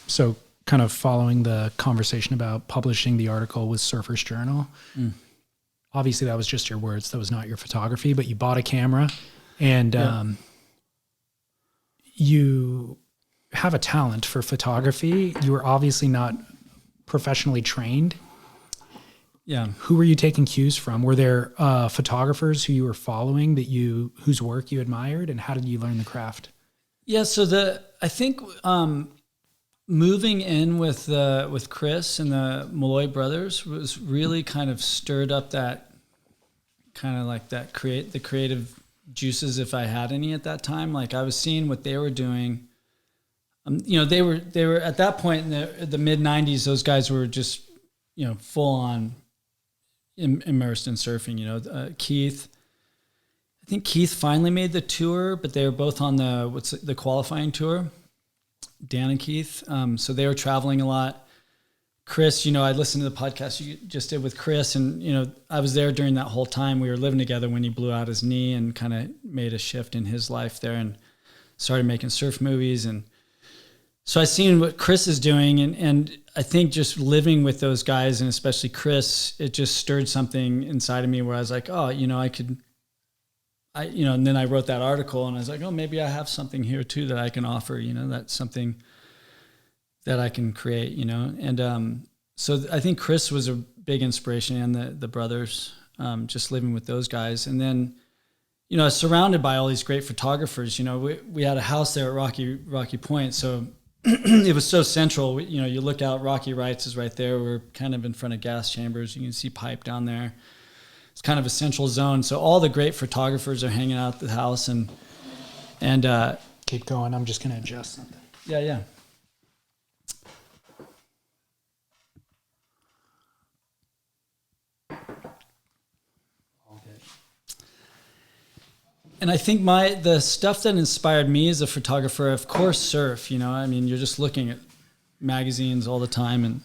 So kind of following the conversation about publishing the article with Surfer's Journal. Obviously that was just your words. That was not your photography, but you bought a camera and you have a talent for photography. You were obviously not professionally trained. Yeah. Who were you taking cues from? Were there photographers who you were following whose work you admired, and how did you learn the craft? Yeah. So I think moving in with Chris and the Malloy brothers was really kind of stirred up that kind of like the creative juices, if I had any at that time. Like I was seeing what they were doing. They were at that point in the mid 90s. Those guys were just, full on immersed in surfing. Keith, I think Keith finally made the tour, but they were both on the qualifying tour, Dan and Keith. So they were traveling a lot. Chris, I listened to the podcast you just did with Chris, and, I was there during that whole time. We were living together when he blew out his knee and kind of made a shift in his life there and started making surf movies. And so I seen what Chris is doing, and I think just living with those guys, and especially Chris, it just stirred something inside of me where I was like, oh, I could, and then I wrote that article and I was like, oh, maybe I have something here too that I can offer, that's something that I can create, and so I think Chris was a big inspiration, and the brothers, just living with those guys. And then, surrounded by all these great photographers. We had a house there at Rocky Point, so it was so central. You look out, Rocky Rights is right there. We're kind of in front of gas chambers. You can see pipe down there. It's kind of a central zone. So all the great photographers are hanging out at the house, and keep going. I'm just going to adjust something. Yeah. And I think the stuff that inspired me as a photographer, of course, surf. You're just looking at magazines all the time, and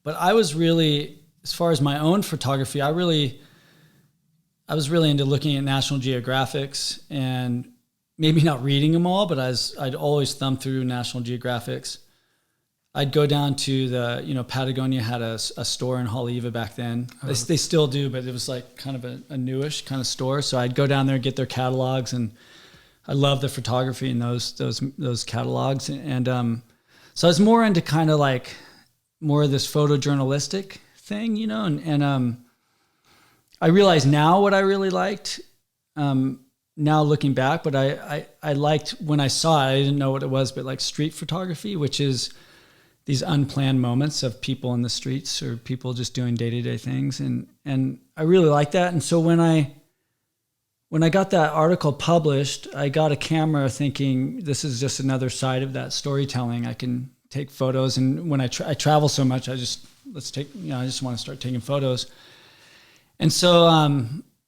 but I was really, as far as my own photography, I was really into looking at National Geographics, and maybe not reading them all, but I'd always thumb through National Geographics. I'd go down to Patagonia had a store in Haleiwa back then. They still do, but it was like kind of a newish kind of store. So I'd go down there and get their catalogs, and I love the photography in those catalogs. And so I was more into kind of like more of this photojournalistic thing, and I realize now what I really liked, now looking back, but I liked when I saw it, I didn't know what it was, but like street photography, which is these unplanned moments of people in the streets or people just doing day-to-day things. And I really like that. And so when I got that article published, I got a camera thinking this is just another side of that storytelling. I can take photos. And when I travel so much, I just want to start taking photos. And so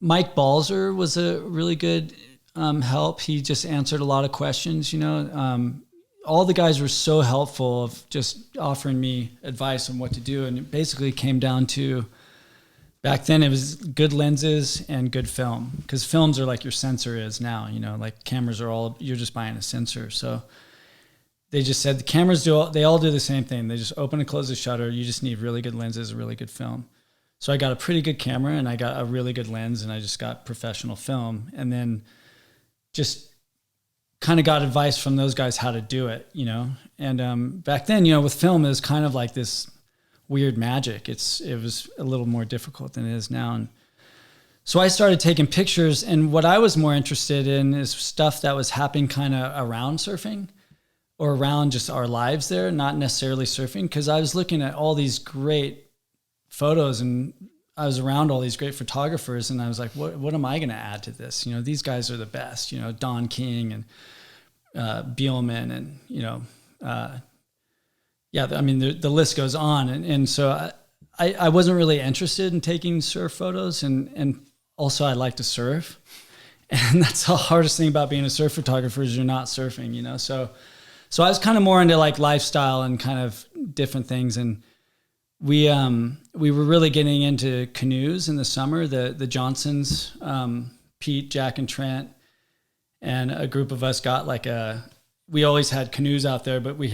Mike Balzer was a really good help. He just answered a lot of questions, all the guys were so helpful of just offering me advice on what to do. And it basically came down to, back then it was good lenses and good film, because films are like your sensor is now, like cameras are you're just buying a sensor. So they just said the cameras they all do the same thing. They just open and close the shutter. You just need really good lenses, a really good film. So I got a pretty good camera and I got a really good lens, and I just got professional film, and then just kind of got advice from those guys how to do it, and back then, with film, it was kind of like this weird magic. It was a little more difficult than it is now. And so I started taking pictures, and what I was more interested in is stuff that was happening kind of around surfing or around just our lives there, not necessarily surfing, because I was looking at all these great photos and I was around all these great photographers, and I was like, what am I going to add to this? These guys are the best, Don King and Bielman, and, the list goes on. And so I wasn't really interested in taking surf photos, and also I like to surf. And that's the hardest thing about being a surf photographer is you're not surfing, So I was kind of more into like lifestyle and kind of different things. And we were really getting into canoes in the summer. The Johnsons, Pete, Jack, and Trent, and a group of us got like a we always had canoes out there, but we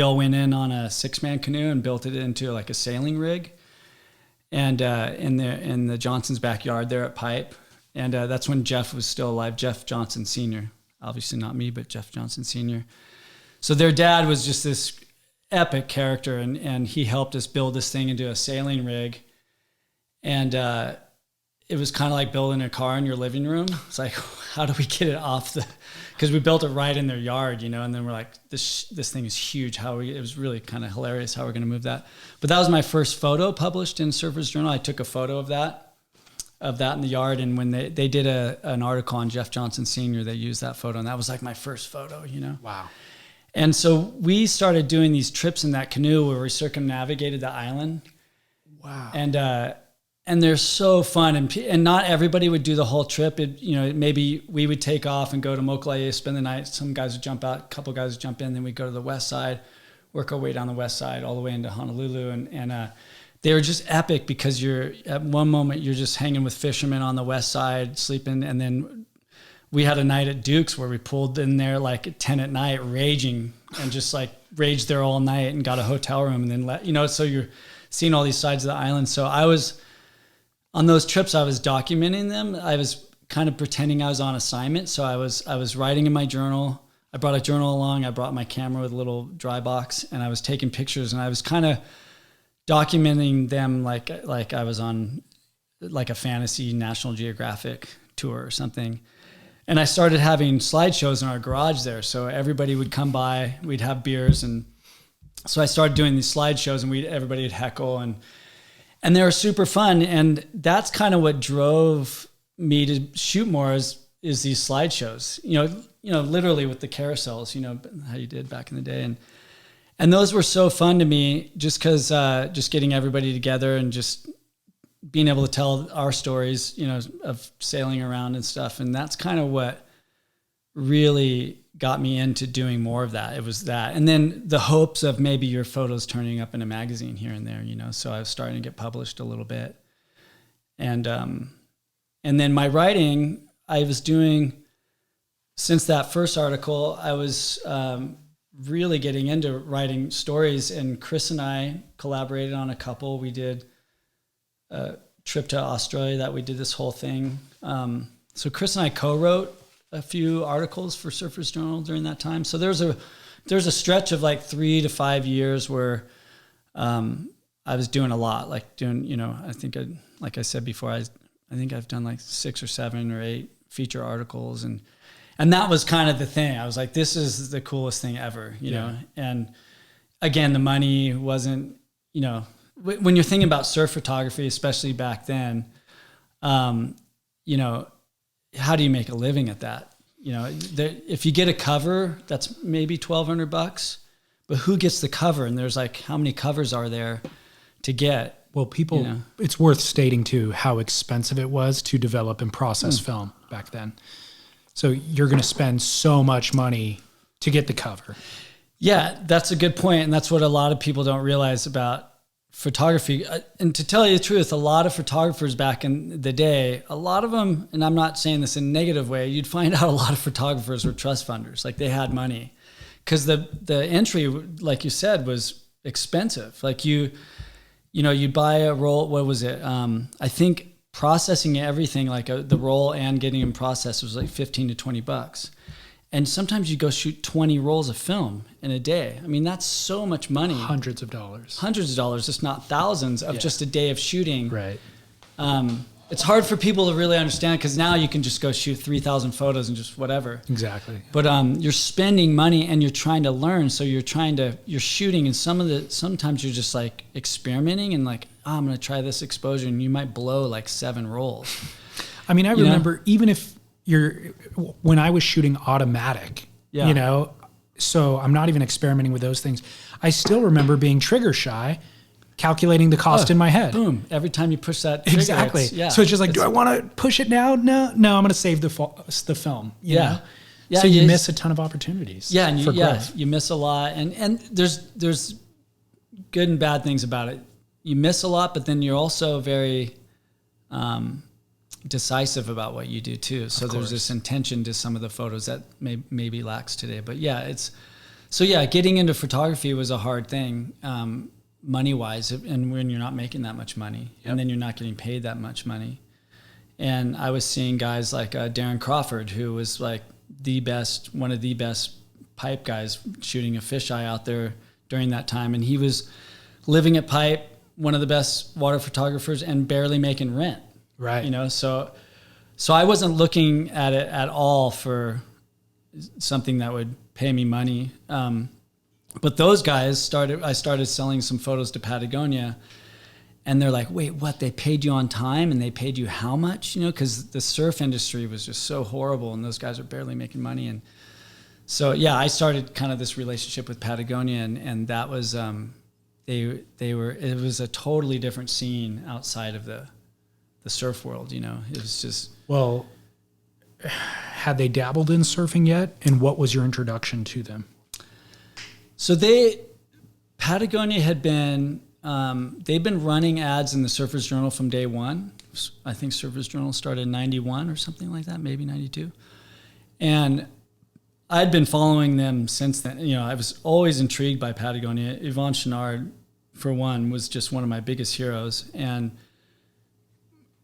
all went in on a 6-man canoe and built it into like a sailing rig. And in the Johnson's backyard there at Pipe. And that's when Jeff was still alive, Jeff Johnson Sr. Obviously not me, but Jeff Johnson Sr. So their dad was just this epic character, and he helped us build this thing into a sailing rig. And it was kind of like building a car in your living room. It's like, how do we get it off because we built it right in their yard, you know, and then we're like, this thing is huge. It was really kind of hilarious how we're going to move that. But that was my first photo published in Surfer's Journal. I took a photo of that in the yard. And when they did an article on Jeff Johnson Sr., they used that photo, and that was like my first photo, you know? Wow. And so we started doing these trips in that canoe where we circumnavigated the island. Wow. And they're so fun, and not everybody would do the whole trip. Maybe we would take off and go to Mokulele, spend the night. Some guys would jump out, a couple guys would jump in, then we'd go to the west side, work our way down the west side all the way into Honolulu, and they were just epic because at one moment you're just hanging with fishermen on the west side, sleeping, and then we had a night at Duke's where we pulled in there like at 10 at night, raging, and just like raged there all night and got a hotel room, and then so you're seeing all these sides of the island. So on those trips, I was documenting them. I was kind of pretending I was on assignment. So I was writing in my journal. I brought a journal along. I brought my camera with a little dry box, and I was taking pictures, and I was kind of documenting them like I was on like a fantasy National Geographic tour or something. And I started having slideshows in our garage there. So everybody would come by, we'd have beers. And so I started doing these slideshows, and everybody would heckle, and they were super fun. And that's kind of what drove me to shoot more is these slideshows, literally with the carousels, how you did back in the day. And those were so fun to me just because just getting everybody together and just being able to tell our stories, of sailing around and stuff. And that's kind of what really got me into doing more of that. It was that. And then the hopes of maybe your photos turning up in a magazine here and there, so I was starting to get published a little bit. And then my writing, I was doing, since that first article, I was really getting into writing stories, and Chris and I collaborated on a couple. We did a trip to Australia that we did this whole thing. So Chris and I co-wrote a few articles for Surfer's Journal during that time. So there's a stretch of like 3 to 5 years where I was doing a lot, like doing, I think like I said before, I think I've done like 6 or 7 or 8 feature articles, and that was kind of the thing. I was like, this is the coolest thing ever, you know? And again, the money wasn't, when you're thinking about surf photography, especially back then, how do you make a living at that? If you get a cover, that's maybe $1,200, but who gets the cover? And there's like, how many covers are there to get? Well, it's worth stating too how expensive it was to develop and process film back then. So you're going to spend so much money to get the cover. Yeah, that's a good point. And that's what a lot of people don't realize about photography. And to tell you the truth, a lot of photographers back in the day, a lot of them, and I'm not saying this in a negative way, you'd find out a lot of photographers were trust funders. Like they had money because the entry, like you said, was expensive. Like you buy a roll. What was it? I think processing everything, like the roll and getting them processed, was like $15 to $20. And sometimes you go shoot 20 rolls of film in a day. I mean, that's so much money. Hundreds of dollars, if not thousands of just a day of shooting. Right. It's hard for people to really understand because now you can just go shoot 3,000 photos and just whatever. Exactly. But you're spending money and you're trying to learn. So you're shooting, and sometimes you're just like experimenting and like, I'm going to try this exposure, and you might blow like 7 rolls. I mean, I remember even if when I was shooting automatic, so I'm not even experimenting with those things. I still remember being trigger shy, calculating the cost in my head. Boom. Every time you push that trigger. Exactly. So it's just like, do I want to push it now? No, I'm going to save the film. You know? Yeah. So you miss a ton of opportunities. Yeah. And you miss a lot. And there's good and bad things about it. You miss a lot, but then you're also very, decisive about what you do too. So there's this intention to some of the photos that maybe lacks today. But yeah, getting into photography was a hard thing, money-wise, and when you're not making that much money, and then you're not getting paid that much money. And I was seeing guys like Darren Crawford, who was like one of the best pipe guys shooting a fisheye out there during that time. And he was living at pipe, one of the best water photographers, and barely making rent. Right. So I wasn't looking at it at all for something that would pay me money. But those guys I started selling some photos to Patagonia, and they're like, wait, what? They paid you on time, and they paid you how much? Because the surf industry was just so horrible, and those guys are barely making money. And so, yeah, I started kind of this relationship with Patagonia, and that was, it was a totally different scene outside of the surf world. It was just. Well, had they dabbled in surfing yet? And what was your introduction to them? So Patagonia had been, they've been running ads in the Surfer's Journal from day one. I think Surfer's Journal started in 91 or something like that, maybe 92. And I'd been following them since then. I was always intrigued by Patagonia. Yvon Chouinard, for one, was just one of my biggest heroes. And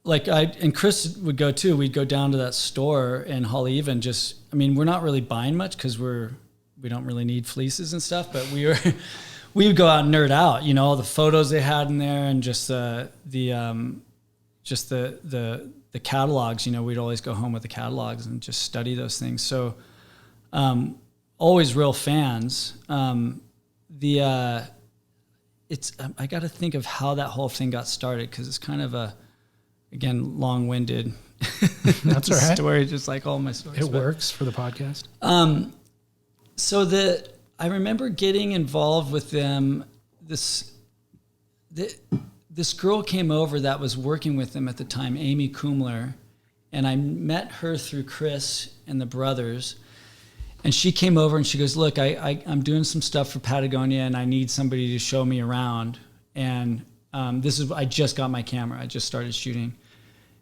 and Chris would go too. We'd go down to that store in Haleiwa and we're not really buying much because we don't really need fleeces and stuff, but we would go out and nerd out, all the photos they had in there, and just the catalogs. We'd always go home with the catalogs and just study those things. So always real fans. I got to think of how that whole thing got started, because it's kind of again, long-winded. That's all right. Story, just like all my stories. It works for the podcast. So I remember getting involved with them. This girl came over that was working with them at the time, Amy Kumler, and I met her through Chris and the brothers. And she came over and she goes, "Look, I'm doing some stuff for Patagonia, and I need somebody to show me around. And I just got my camera. I just started shooting."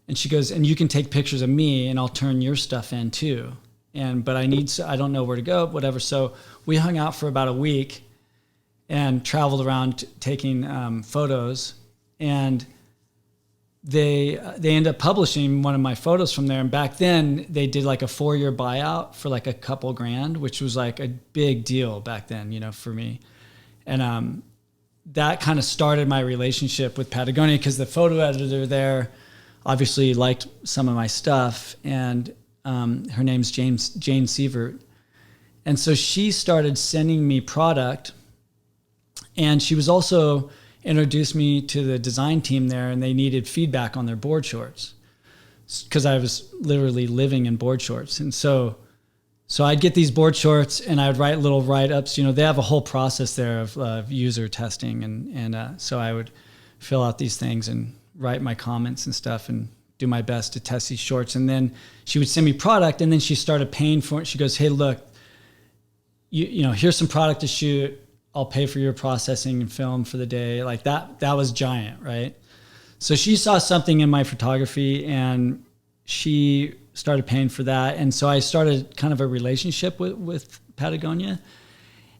And she goes, "And you can take pictures of me, and I'll turn your stuff in too. But I don't know where to go, whatever." So we hung out for about a week and traveled around taking photos. And they ended up publishing one of my photos from there. And back then they did like a 4-year buyout for like a couple grand, which was like a big deal back then, for me. And that kind of started my relationship with Patagonia, because the photo editor there obviously liked some of my stuff, and her name's Jane Sievert. And so she started sending me product, and she was also introduced me to the design team there, and they needed feedback on their board shorts, because I was literally living in board shorts. And so I'd get these board shorts, and I would write little write-ups. They have a whole process there of user testing, and so I would fill out these things and write my comments and stuff and do my best to test these shorts. And then she would send me product, and then she started paying for it. She goes, "Hey, look, here's some product to shoot. I'll pay for your processing and film for the day." Like that was giant, right? So she saw something in my photography, and she started paying for that. And so I started kind of a relationship with Patagonia,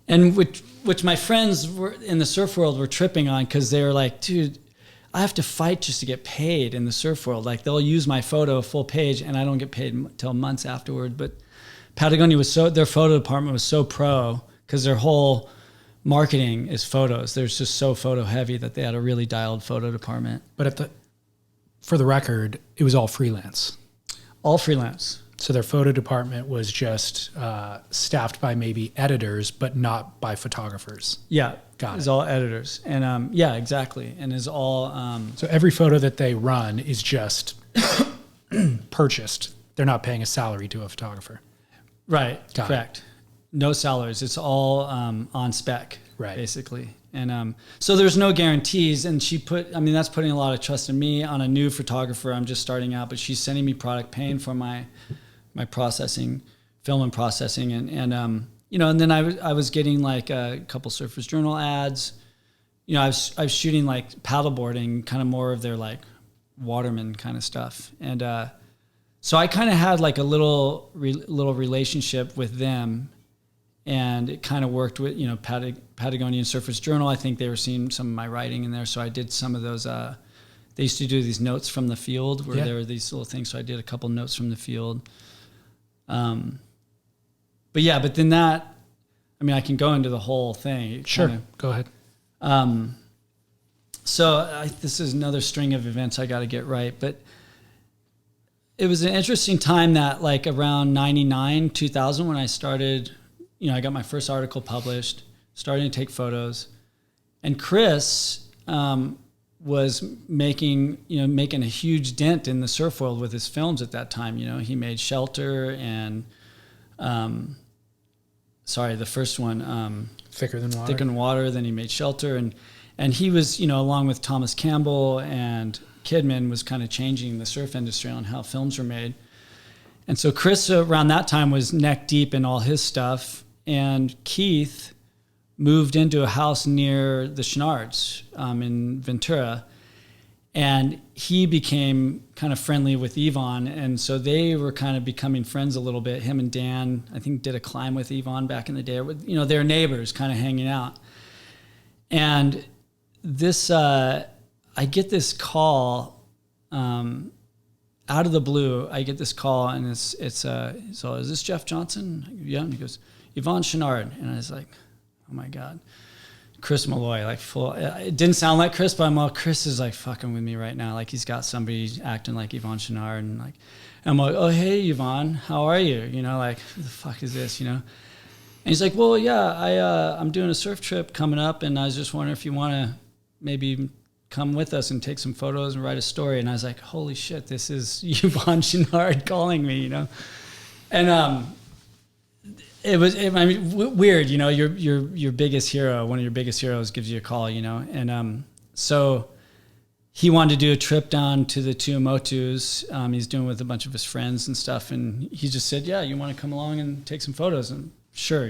and which my friends were in the surf world were tripping on, because they were like, "Dude, I have to fight just to get paid in the surf world. Like, they'll use my photo full page, and I don't get paid until months afterward." But Patagonia their photo department was so pro, because their whole marketing is photos. They're just so photo heavy that they had a really dialed photo department. But for the record, it was all freelance. All freelance. So their photo department was just staffed by maybe editors, but not by photographers. Yeah. Got it. It's all editors. And yeah, exactly. And is all... so every photo that they run is just purchased. They're not paying a salary to a photographer. Right. Got correct. It. No salaries. It's all on spec, right? Basically. And so there's no guarantees. And that's putting a lot of trust in me on a new photographer. I'm just starting out, but she's sending me product, paying for my processing, film and processing. And then I was getting like a couple Surfer's Journal ads. I was shooting like paddleboarding, kind of more of their like waterman kind of stuff. And so I kind of had like a little relationship with them, and it kind of worked with, Patagonia Surfers Journal. I think they were seeing some of my writing in there. So I did some of those, they used to do these notes from the field where there were these little things. So I did a couple notes from the field. But then that, I mean, I can go into the whole thing. Sure. Go ahead. So this is another string of events I got to get right. But it was an interesting time that like around 99, 2000, when I started, I got my first article published, starting to take photos. And Chris was making a huge dent in the surf world with his films at that time. He made Shelter and, the first one, Thicker Than Water. Thicker Than Water. Then he made Shelter, and he was, along with Thomas Campbell and Kidman, was kind of changing the surf industry on how films were made. And so Chris around that time was neck deep in all his stuff, and Keith moved into a house near the Chenards in Ventura, and he became kind of friendly with Yvonne, and so they were kind of becoming friends a little bit. Him and Dan, I think, did a climb with Yvonne back in the day. They're neighbors, kind of hanging out. And this, I get this call out of the blue. I get this call, and so is this Jeff Johnson? Yeah, and he goes, Yvonne Chenard, and I was like, oh my God. Chris Malloy, like full. It didn't sound like Chris, but Chris is like fucking with me right now. Like he's got somebody acting like Yvonne Chenard, and like, I'm like, oh hey Yvonne, how are you? Like, who the fuck is this? And he's like, well, yeah, I'm doing a surf trip coming up, and I was just wondering if you want to maybe come with us and take some photos and write a story. And I was like, holy shit, this is Yvonne Chenard calling me, and It was weird, your biggest hero, one of your biggest heroes gives you a call, and so he wanted to do a trip down to the Tuamotus. He's doing with a bunch of his friends and stuff, and he just said, yeah, you want to come along and take some photos? And sure,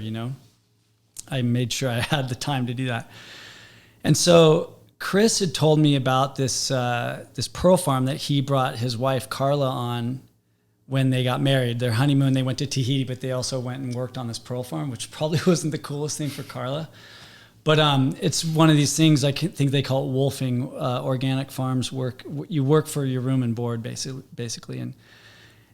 I made sure I had the time to do that. And so Chris had told me about this pearl farm that he brought his wife Carla on when they got married. Their honeymoon, they went to Tahiti, but they also went and worked on this pearl farm, which probably wasn't the coolest thing for Carla. But it's one of these things, I think they call it wolfing. Organic farms you work for your room and board, basically.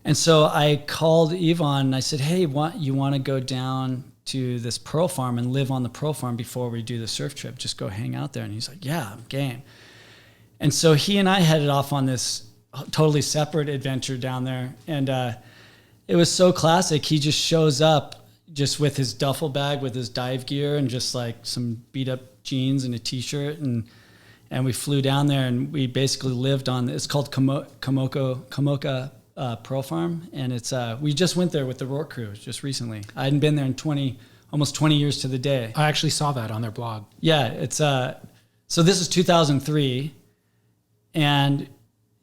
And so I called Yvonne and I said, hey, you want to go down to this pearl farm and live on the pearl farm before we do the surf trip? Just go hang out there. And he's like, yeah, I'm game. And so he and I headed off on this totally separate adventure down there, and it was so classic. He just shows up just with his duffel bag with his dive gear and just like some beat up jeans and a t-shirt, and we flew down there, and we basically lived on, it's called Kamoka Pearl Farm, and it's we just went there with the Rourke crew just recently. I hadn't been there in almost 20 years to the day. I actually saw that on their blog. Yeah, it's so this is 2003, and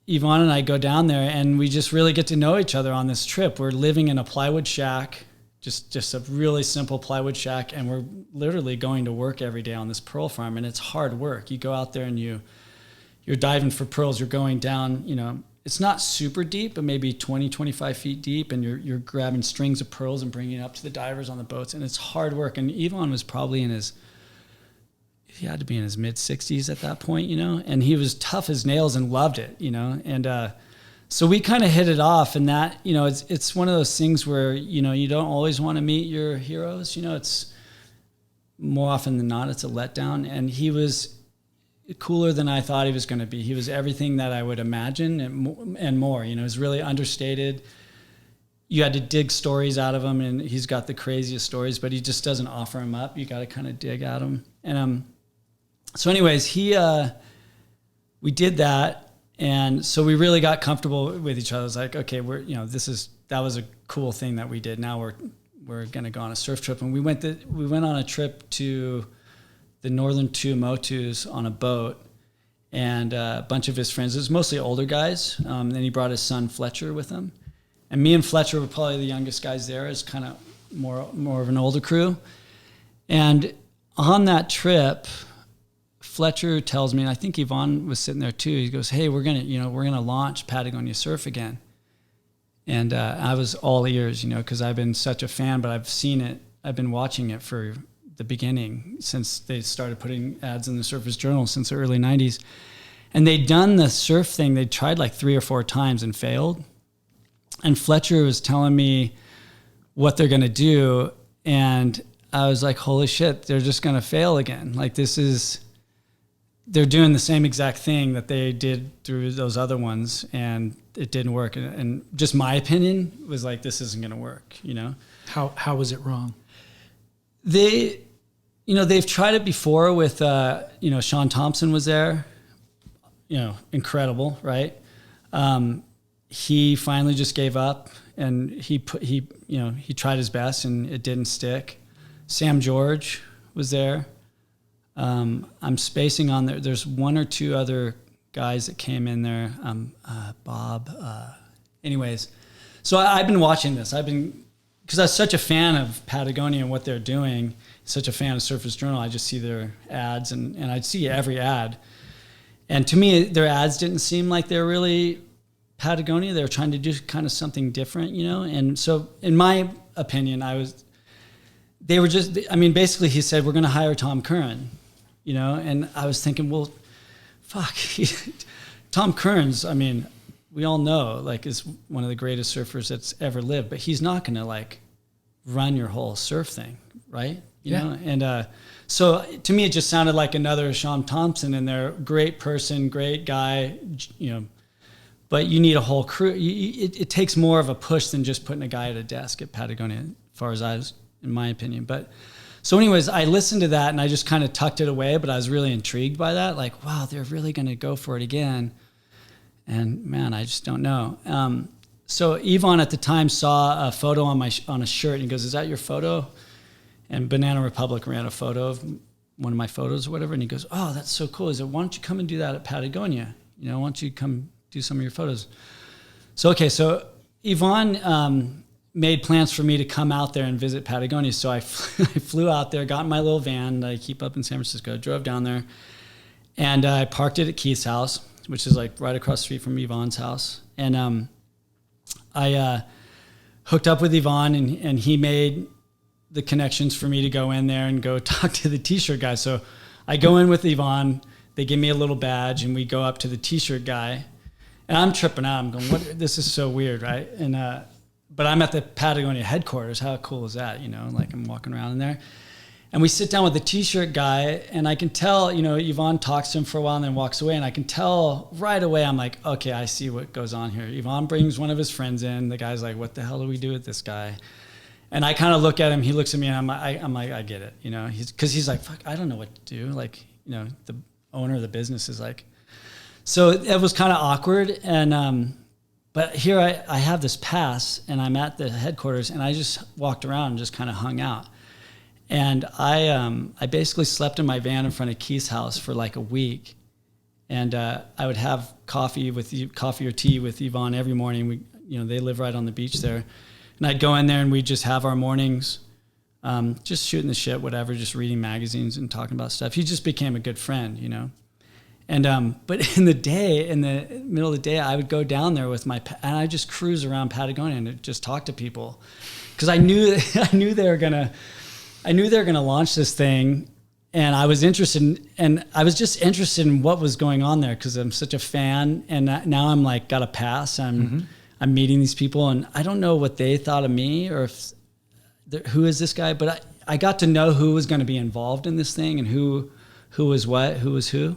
Yvonne and I go down there, and we just really get to know each other on this trip. We're living in a plywood shack, just a really simple plywood shack, and we're literally going to work every day on this pearl farm, and it's hard work. You go out there and you're diving for pearls. You're going down, it's not super deep, but maybe 20, 25 feet deep, and you're grabbing strings of pearls and bringing it up to the divers on the boats, and it's hard work. And Yvonne was probably he had to be in his mid-60s at that point, and he was tough as nails and loved it, and so we kind of hit it off, and that, it's one of those things where, you don't always want to meet your heroes, it's more often than not, it's a letdown. And he was cooler than I thought he was going to be. He was everything that I would imagine and more, he was really understated. You had to dig stories out of him, and he's got the craziest stories, but he just doesn't offer them up. You got to kind of dig at him. And so anyways, we did that, and so we really got comfortable with each other. It was like, okay, that was a cool thing that we did. Now we're going to go on a surf trip, and we went on a trip to the northern Tuamotus on a boat, and a bunch of his friends. It was mostly older guys. Then he brought his son Fletcher with him, and me and Fletcher were probably the youngest guys there. As kind of more of an older crew, and on that trip, Fletcher tells me, and I think Yvonne was sitting there too. He goes, "Hey, we're gonna launch Patagonia Surf again." And I was all ears, because I've been such a fan, but I've seen it. I've been watching it for the beginning since they started putting ads in the Surfer's Journal since the early 90s. And they'd done the surf thing. They tried like 3 or 4 times and failed. And Fletcher was telling me what they're going to do. And I was like, holy shit, they're just going to fail again. Like they're doing the same exact thing that they did through those other ones. And it didn't work. And just my opinion was like, this isn't going to work, How was it wrong? They've tried it before with, Sean Thompson was there, incredible, right? He finally just gave up, and he tried his best and it didn't stick. Sam George was there. I'm spacing on there. There's 1 or 2 other guys that came in there. Bob, anyways. So I've been watching this. Because I was such a fan of Patagonia and what they're doing, such a fan of Surface Journal, I just see their ads and I'd see every ad. And to me, their ads didn't seem like they're really Patagonia. They were trying to do kind of something different, And so in my opinion, basically he said, we're going to hire Tom Curran, And I was thinking, well, fuck, Tom Curran's, we all know, is one of the greatest surfers that's ever lived, but he's not going to run your whole surf thing, right? You know? And so to me, it just sounded like another Sean Thompson in there. Great person, great guy, but you need a whole crew. It takes more of a push than just putting a guy at a desk at Patagonia, as far as in my opinion. But so anyways, I listened to that and I just kind of tucked it away, but I was really intrigued by that. Like, wow, they're really going to go for it again. And man, I just don't know. So Yvonne at the time saw a photo on a shirt and he goes, "Is that your photo?" And Banana Republic ran a photo of one of my photos or whatever. And he goes, "Oh, that's so cool." He said, "Why don't you come and do that at Patagonia? Why don't you come do some of your photos?" So Yvonne made plans for me to come out there and visit Patagonia. So I flew out there, got in my little van that I keep up in San Francisco, drove down there, and I parked it at Keith's house, which is right across the street from Yvonne's house. And I hooked up with Yvonne, and he made the connections for me to go in there and go talk to the t-shirt guy. So I go in with Yvonne, they give me a little badge, and we go up to the t-shirt guy. And I'm tripping out. I'm going, "What? This is so weird," right? And but I'm at the Patagonia headquarters. How cool is that? I'm walking around in there. And we sit down with the t-shirt guy, and I can tell, Yvonne talks to him for a while and then walks away. And I can tell right away, I'm like, okay, I see what goes on here. Yvonne brings one of his friends in. The guy's like, what the hell do we do with this guy? And I kind of look at him. He looks at me, and I'm like, I get it. Because he's like, fuck, I don't know what to do. The owner of the business is like. So it was kind of awkward. And but here I have this pass, and I'm at the headquarters, and I just walked around and just kind of hung out. And I basically slept in my van in front of Keith's house for a week. And I would have coffee or tea with Yvonne every morning. They live right on the beach there. And I'd go in there and we'd just have our mornings, just shooting the shit, whatever, just reading magazines and talking about stuff. He just became a good friend, And but in the middle of the day, I would go down there with and I just cruise around Patagonia and just talk to people, because I knew they were gonna launch this thing, and I was just interested in what was going on there because I'm such a fan, and now I'm got a pass. I'm meeting these people, and I don't know what they thought of me or who is this guy, but I got to know who was going to be involved in this thing and who was what, who was who.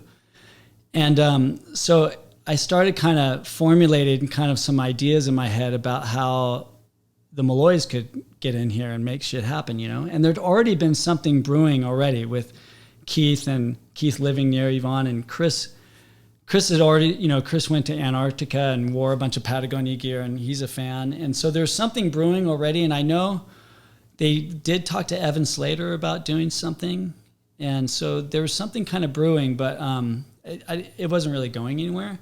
And so I started kind of formulating kind of some ideas in my head about how the Malloys could get in here and make shit happen, And there'd already been something brewing already with Keith living near Yvonne, and Chris had already, Chris went to Antarctica and wore a bunch of Patagonia gear, and he's a fan. And so there's something brewing already. And I know they did talk to Evan Slater about doing something. And so there was something kind of brewing, but it wasn't really going anywhere.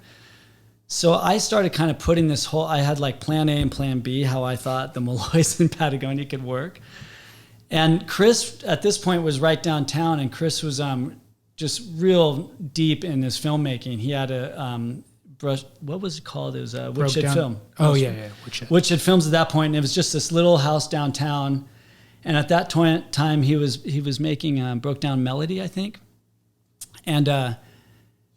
So I started kind of putting I had plan A and plan B, how I thought the Malloys in Patagonia could work. And Chris at this point was right downtown, and Chris was just real deep in his filmmaking. He had a brush. What was it called? It was a Woodshed Film. Oh yeah, Woodshed. Woodshed Films at that point, and it was just this little house downtown. And at that time, he was making Broke Down Melody, I think, and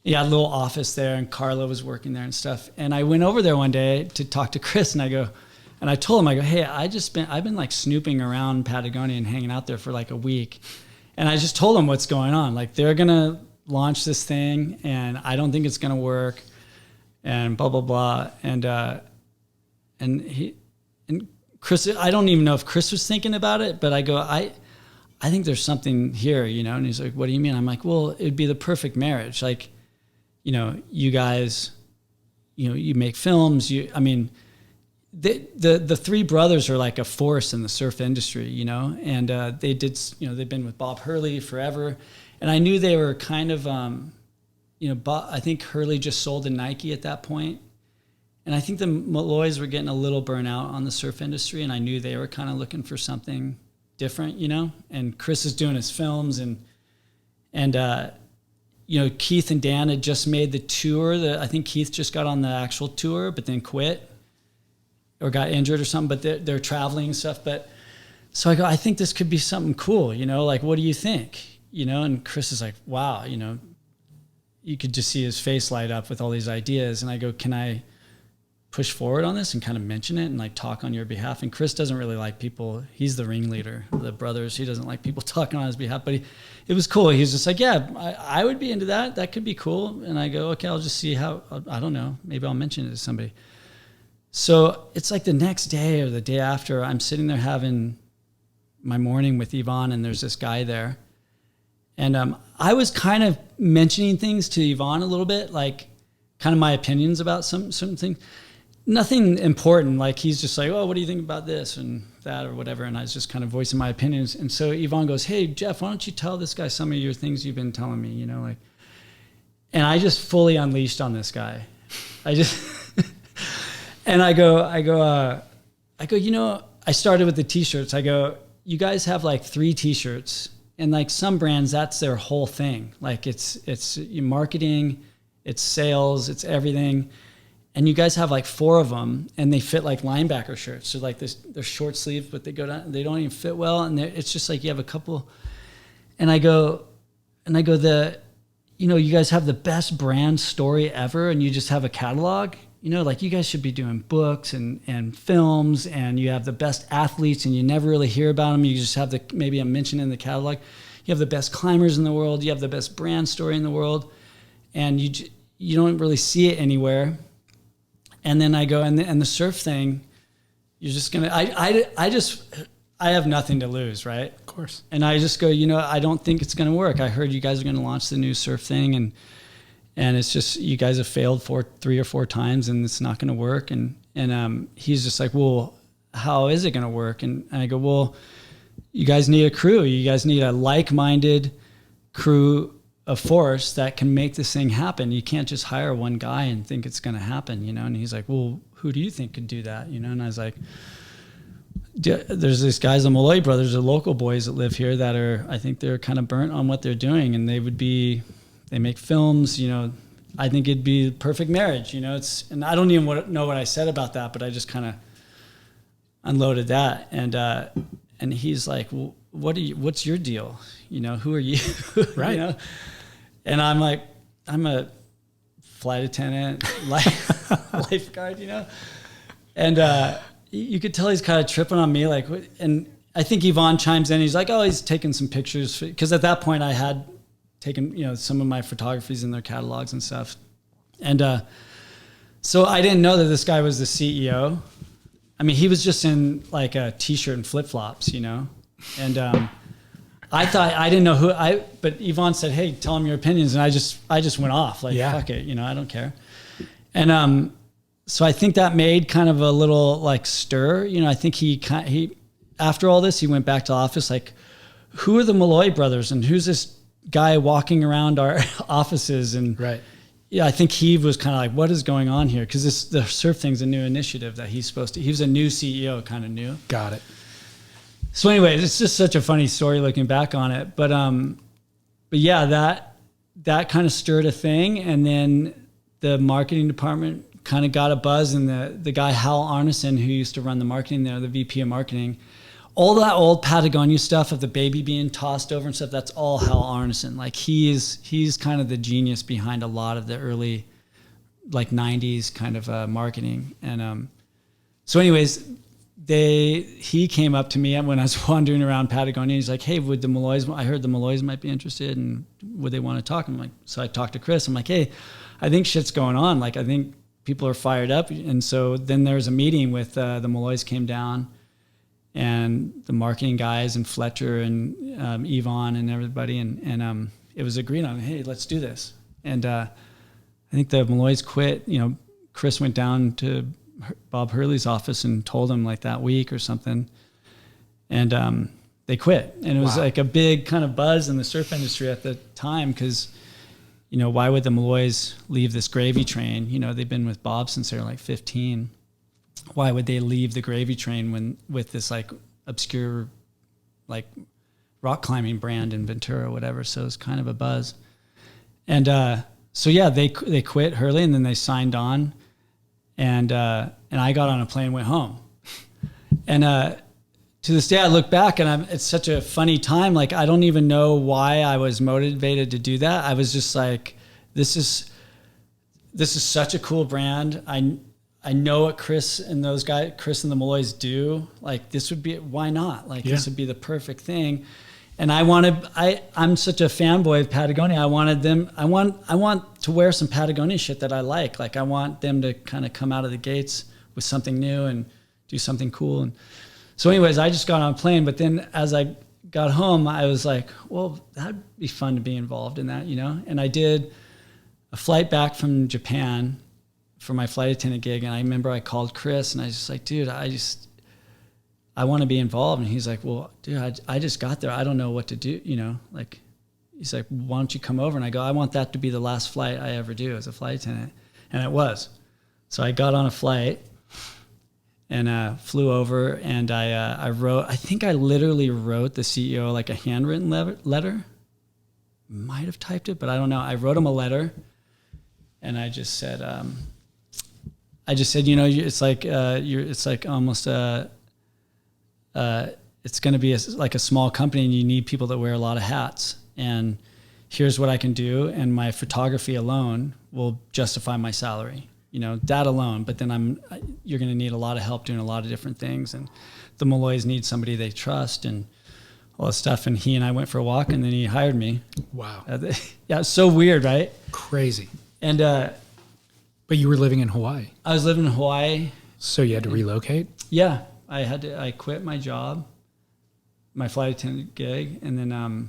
he had a little office there, and Carla was working there and stuff. And I went over there one day to talk to Chris, and I told him, hey, I've been like snooping around Patagonia and hanging out there for like a week. And I just told him what's going on. Like, they're going to launch this thing and I don't think it's going to work and blah, blah, blah. And Chris, I don't even know if Chris was thinking about it, but I go, I think there's something here, And he's like, what do you mean? I'm like, well, it'd be the perfect marriage. Like, you guys, you make films, the three brothers are like a force in the surf industry, and they did, they've been with Bob Hurley forever. And I knew they were kind of, I think Hurley just sold to Nike at that point. And I think the Malloys were getting a little burnout on the surf industry, and I knew they were kind of looking for something different, and Chris is doing his films and Keith and Dan had just made the tour. I think Keith just got on the actual tour, but then quit or got injured or something, but they're traveling and stuff. But so I go, I think this could be something cool, like, what do you think? And Chris is like, wow, you could just see his face light up with all these ideas. And I go, can I push forward on this and kind of mention it and like talk on your behalf? And Chris doesn't really like people. He's the ringleader of the brothers. He doesn't like people talking on his behalf, but it was cool. He was just like, yeah, I would be into that. That could be cool. And I go, okay, I'll just see how, I don't know, maybe I'll mention it to somebody. So it's like the next day or the day after, I'm sitting there having my morning with Yvonne, and there's this guy there. And I was kind of mentioning things to Yvonne a little bit, like kind of my opinions about some things. Nothing important. Like, he's just like, oh, what do you think about this and that or whatever? And I was just kind of voicing my opinions. And so Yvonne goes, hey, Jeff, why don't you tell this guy some of your things you've been telling me, and I just fully unleashed on this guy. And I go, I started with the t-shirts. I go, you guys have like 3 t-shirts, and like some brands, that's their whole thing. Like, it's marketing, it's sales, it's everything. And you guys have like 4 of them, and they fit like linebacker shirts. So like they're short sleeves, but they go down, they don't even fit well. And it's just like, you have a couple. And I go, you guys have the best brand story ever, and you just have a catalog. Like, you guys should be doing books and films, and you have the best athletes, and you never really hear about them. You just have maybe a mention in the catalog. You have the best climbers in the world. You have the best brand story in the world, and you don't really see it anywhere. And then I go, and the surf thing, you're just gonna. I have nothing to lose, right? Of course. And I just go, I don't think it's gonna work. I heard you guys are gonna launch the new surf thing, and it's just, you guys have failed 3 or 4 times, and it's not going to work. And he's just like, well, how is it going to work? And I go, well, you guys need a crew. You guys need a like-minded crew of force that can make this thing happen. You can't just hire one guy and think it's going to happen, And he's like, well, who do you think could do that? And I was like, there's these guys, the Malloy brothers, the local boys that live here that I think they're kind of burnt on what they're doing, and they make films, I think it'd be the perfect marriage, and I don't even know what I said about that, but I just kind of unloaded that. And he's like, well, what's your deal? Who are you? Right. And I'm like, I'm a flight attendant, lifeguard, and you could tell he's kind of tripping on me. Like, and I think Yvonne chimes in. He's like, oh, he's taking some pictures. Because at that point I had taken, some of my photographies in their catalogs and stuff. And so I didn't know that this guy was the CEO. I mean, he was just in like a t-shirt and flip-flops, And I thought, I didn't know but Yvonne said, hey, tell him your opinions. And I just went off like, fuck it, I don't care. And so I think that made kind of a little like stir. I think he after all this, he went back to the office like, who are the Malloy brothers, and who's this guy walking around our offices? And right. Yeah, I think he was kind of like, what is going on here? Because the surf thing's a new initiative that he was a new CEO, kind of new. Got it. So anyways, it's just such a funny story looking back on it. But yeah, that kind of stirred a thing. And then the marketing department kind of got a buzz, and the guy, Hal Arneson, who used to run the marketing there, the VP of marketing, all that old Patagonia stuff of the baby being tossed over and stuff, that's all Hal Arneson. Like he's kind of the genius behind a lot of the early like 90s kind of marketing. And so anyways, he came up to me when I was wandering around Patagonia. He's like, hey, would the Malloys, I heard the Malloys might be interested, and would they want to talk? I'm like, so I talked to Chris. I'm like, hey, I think shit's going on. Like, I think people are fired up. And so then there was a meeting with the Malloys came down, and the marketing guys and Fletcher and Yvonne and everybody. And it was agreed on, hey, let's do this. And I think the Malloys quit. You know, Chris went down to Bob Hurley's office and told him like that week or something. And they quit. And it was like a big kind of buzz in the surf industry at the time, because, you know, why would the Malloys leave this gravy train? You know, they've been with Bob since they were like 15. Why would they leave the gravy train with this like obscure like rock climbing brand in Ventura or whatever? So it was kind of a buzz. And so yeah, they quit Hurley, and then they signed on, and I got on a plane and went home. And to this day I look back, and it's such a funny time. Like, I don't even know why I was motivated to do that. I was just like, this is such a cool brand. I know what Chris and the Malloys do. Like, this would be, why not? Like, This would be the perfect thing. And I'm such a fanboy of Patagonia. I want to wear some Patagonia shit that I like. Like, I want them to kind of come out of the gates with something new and do something cool. And so anyways, I just got on a plane, but then as I got home, I was like, well, that'd be fun to be involved in that, you know? And I did a flight back from Japan for my flight attendant gig. And I remember I called Chris, and I was just like, dude, I want to be involved. And he's like, well, dude, I just got there. I don't know what to do. You know, like, he's like, why don't you come over? And I go, I want that to be the last flight I ever do as a flight attendant. And it was. So I got on a flight and flew over, and I think I literally wrote the CEO like a handwritten letter. Might have typed it, but I don't know. I wrote him a letter, and I just said, you know, it's like almost it's going to be like a small company, and you need people that wear a lot of hats. And here's what I can do, and my photography alone will justify my salary. You know, that alone. But then you're going to need a lot of help doing a lot of different things, and the Malloys need somebody they trust and all this stuff. And he and I went for a walk, and then he hired me. Wow. Yeah, it's so weird, right? Crazy. And but you were living in Hawaii. I was living in Hawaii. So you had to relocate? Yeah. I quit my job, my flight attendant gig, and then,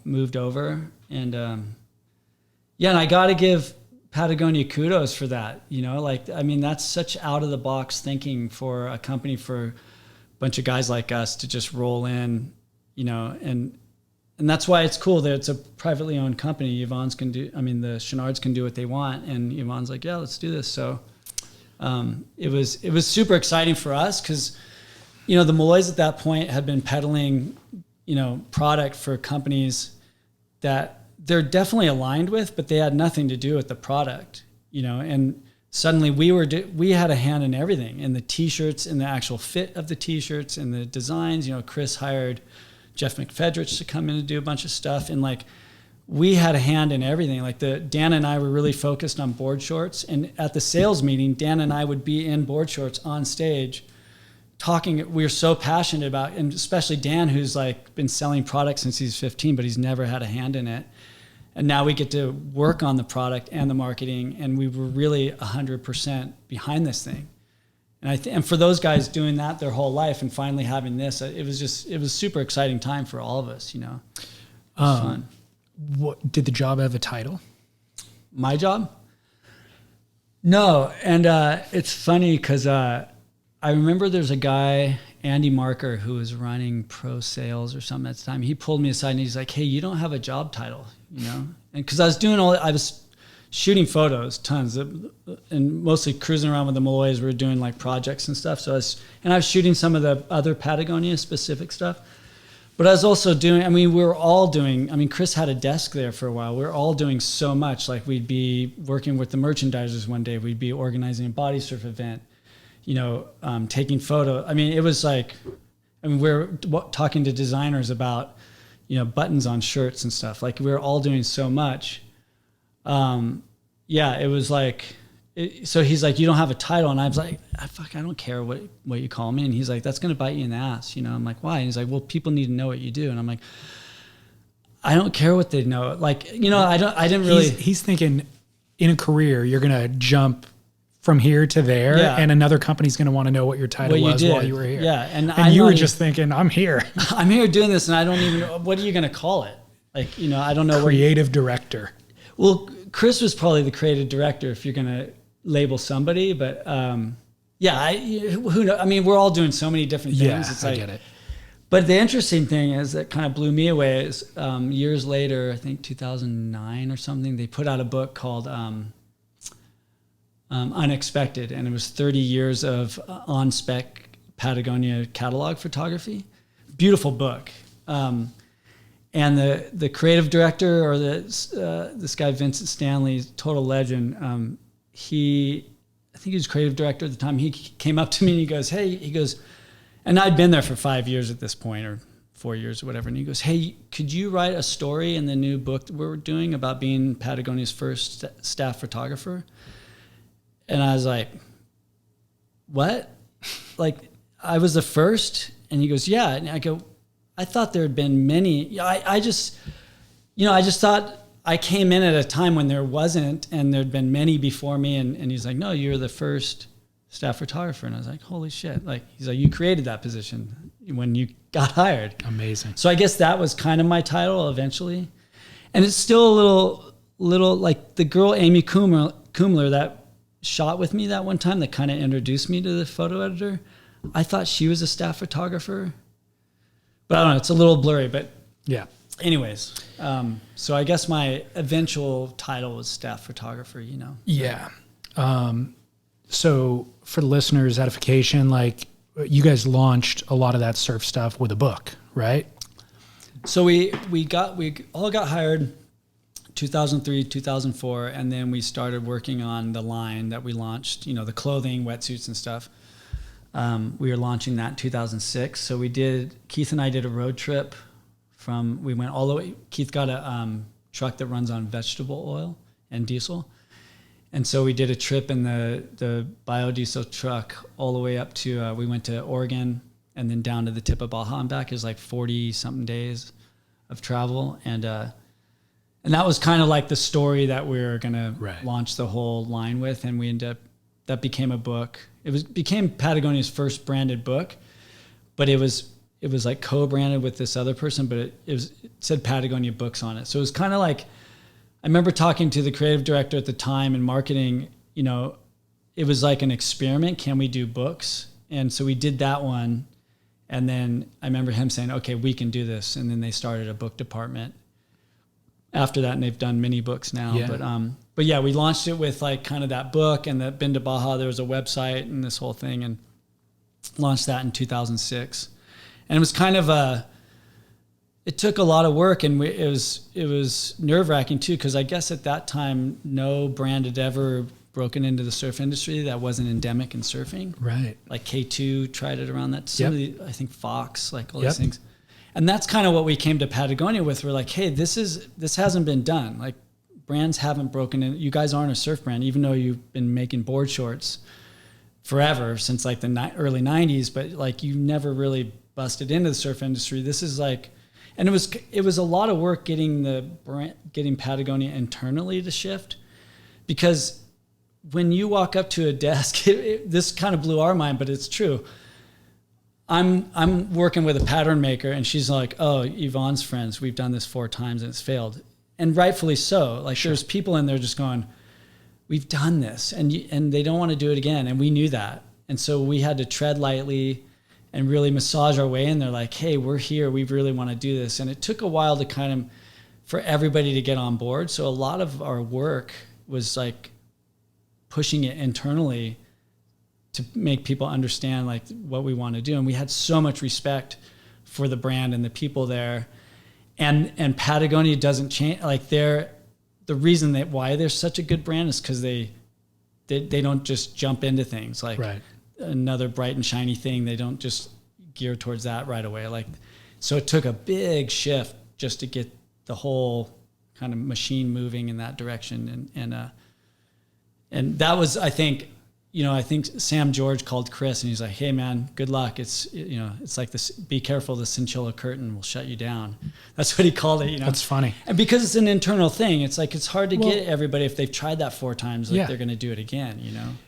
moved over. And, and I got to give Patagonia kudos for that. You know, like, I mean, that's such out of the box thinking for a company, for a bunch of guys like us to just roll in, you know, and that's why it's cool that it's a privately owned company. The Chenards can do what they want. And Yvonne's like, yeah, let's do this. So, it was super exciting for us, because, you know, the Malloys at that point had been peddling, you know, product for companies that they're definitely aligned with, but they had nothing to do with the product, you know. And suddenly we had a hand in everything, in the T-shirts, in the actual fit of the T-shirts, and the designs. You know, Chris hired Jeff McFedrich to come in and do a bunch of stuff, and like, we had a hand in everything. Like, Dan and I were really focused on board shorts, and at the sales meeting, Dan and I would be in board shorts on stage talking. We were so passionate about, and especially Dan, who's like been selling products since he's 15, but he's never had a hand in it. And now we get to work on the product and the marketing, and we were really 100% behind this thing. And and for those guys doing that their whole life and finally having this, it was super exciting time for all of us, you know. It was fun. What did the job have a title? My job? No. And it's funny because I remember there's a guy, Andy Marker, who was running pro sales or something at the time. He pulled me aside and he's like, hey, you don't have a job title, you know? And because I was shooting photos, tons, and mostly cruising around with the Malloys. We were doing like projects and stuff. So I was shooting some of the other Patagonia specific stuff. But I was also doing, I mean, we were all doing, I mean, Chris had a desk there for a while. We were all doing so much. Like we'd be working with the merchandisers one day. We'd be organizing a body surf event, you know, taking photo. I mean, it was like, I mean, we're talking to designers about, you know, buttons on shirts and stuff. Like we were all doing so much. Yeah, it was like, so he's like, you don't have a title. And I was like, I don't care what you call me. And he's like, that's going to bite you in the ass. You know, I'm like, why? And he's like, well, people need to know what you do. And I'm like, I don't care what they know. Like, you know, I didn't really. He's thinking in a career, you're going to jump from here to there, and another company's going to want to know what your title was while you were here. Yeah. And you were just thinking, I'm here. I'm here doing this and I don't even know, what are you going to call it? Like, you know, I don't know. Creative director. Well, Chris was probably the creative director if you're going to label somebody, but yeah, who knows? I mean, we're all doing so many different things. Yeah, it's like, I get it. But the interesting thing is that kind of blew me away is years later, I think 2009 or something, they put out a book called Unexpected, and it was 30 years of on-spec Patagonia catalog photography. Beautiful book. And the creative director, or this guy Vincent Stanley, total legend. I think he was creative director at the time. He came up to me and he goes, "Hey," he goes, and I'd been there for 5 years at this point, or 4 years or whatever. And he goes, "Hey, could you write a story in the new book that we're doing about being Patagonia's first staff photographer?" And I was like, "What? Like I was the first?" And he goes, "Yeah." And I go, "I thought there had been many." I just thought I came in at a time when there wasn't, and there'd been many before me. And he's like, "No, you're the first staff photographer." And I was like, "Holy shit." Like, he's like, "You created that position when you got hired." Amazing. So I guess that was kind of my title eventually. And it's still a little like the girl, Amy Kumler, that shot with me that one time that kind of introduced me to the photo editor. I thought she was a staff photographer, but I don't know. It's a little blurry, but yeah. Anyways, so I guess my eventual title was staff photographer, you know? Yeah. So for the listeners' edification, like you guys launched a lot of that surf stuff with a book, right? So we all got hired 2003, 2004, and then we started working on the line that we launched, you know, the clothing, wetsuits and stuff. We were launching that in 2006. So Keith and I did a road trip we went all the way. Keith got a truck that runs on vegetable oil and diesel. And so we did a trip in the biodiesel truck all the way up to, we went to Oregon and then down to the tip of Baja and back. It was like 40 something days of travel. And that was kind of like the story that we were going to launch the whole line with. And we ended up, that became a book. It became Patagonia's first branded book, but it was like co-branded with this other person, but it said Patagonia Books on it. So it was kind of like, I remember talking to the creative director at the time and marketing, you know, it was like an experiment. Can we do books? And so we did that one. And then I remember him saying, "Okay, we can do this." And then they started a book department after that, and they've done many books now. Yeah. But yeah, we launched it with like kind of that book, and that Been to Baja, there was a website and this whole thing, and launched that in 2006. And it was kind of it took a lot of work, and it was nerve-wracking too, because I guess at that time, no brand had ever broken into the surf industry that wasn't endemic in surfing. Right. Like K2 tried it around that. I think Fox, like all these things. And that's kind of what we came to Patagonia with. We're like, hey, this hasn't been done. Like, brands haven't broken in. You guys aren't a surf brand, even though you've been making board shorts forever, since like the early 90s, but like you never really busted into the surf industry. This is like, and it was a lot of work getting Patagonia internally to shift, because when you walk up to a desk, this kind of blew our mind, but it's true. I'm working with a pattern maker, and she's like, "Oh, Yvonne's friends, we've done this 4 times and it's failed," and rightfully so. Like, there's people in there just going, "We've done this," and they don't want to do it again, and we knew that, and so we had to tread lightly and really massage our way in. They're like, "Hey, we're here. We really want to do this." And it took a while to kind of, for everybody to get on board. So a lot of our work was like pushing it internally to make people understand like what we want to do. And we had so much respect for the brand and the people there. And Patagonia doesn't change. Like the reason why they're such a good brand is because they don't just jump into things like another bright and shiny thing. They don't just gear towards that right away. Like, so it took a big shift just to get the whole kind of machine moving in that direction. And that was, I think Sam George called Chris and he's like, hey man, good luck. It's like this, be careful, the chinchilla curtain will shut you down. That's what he called it, That's funny. And because it's an internal thing, it's like, it's hard to get everybody, if they've tried that 4 times, like they're going to do it again,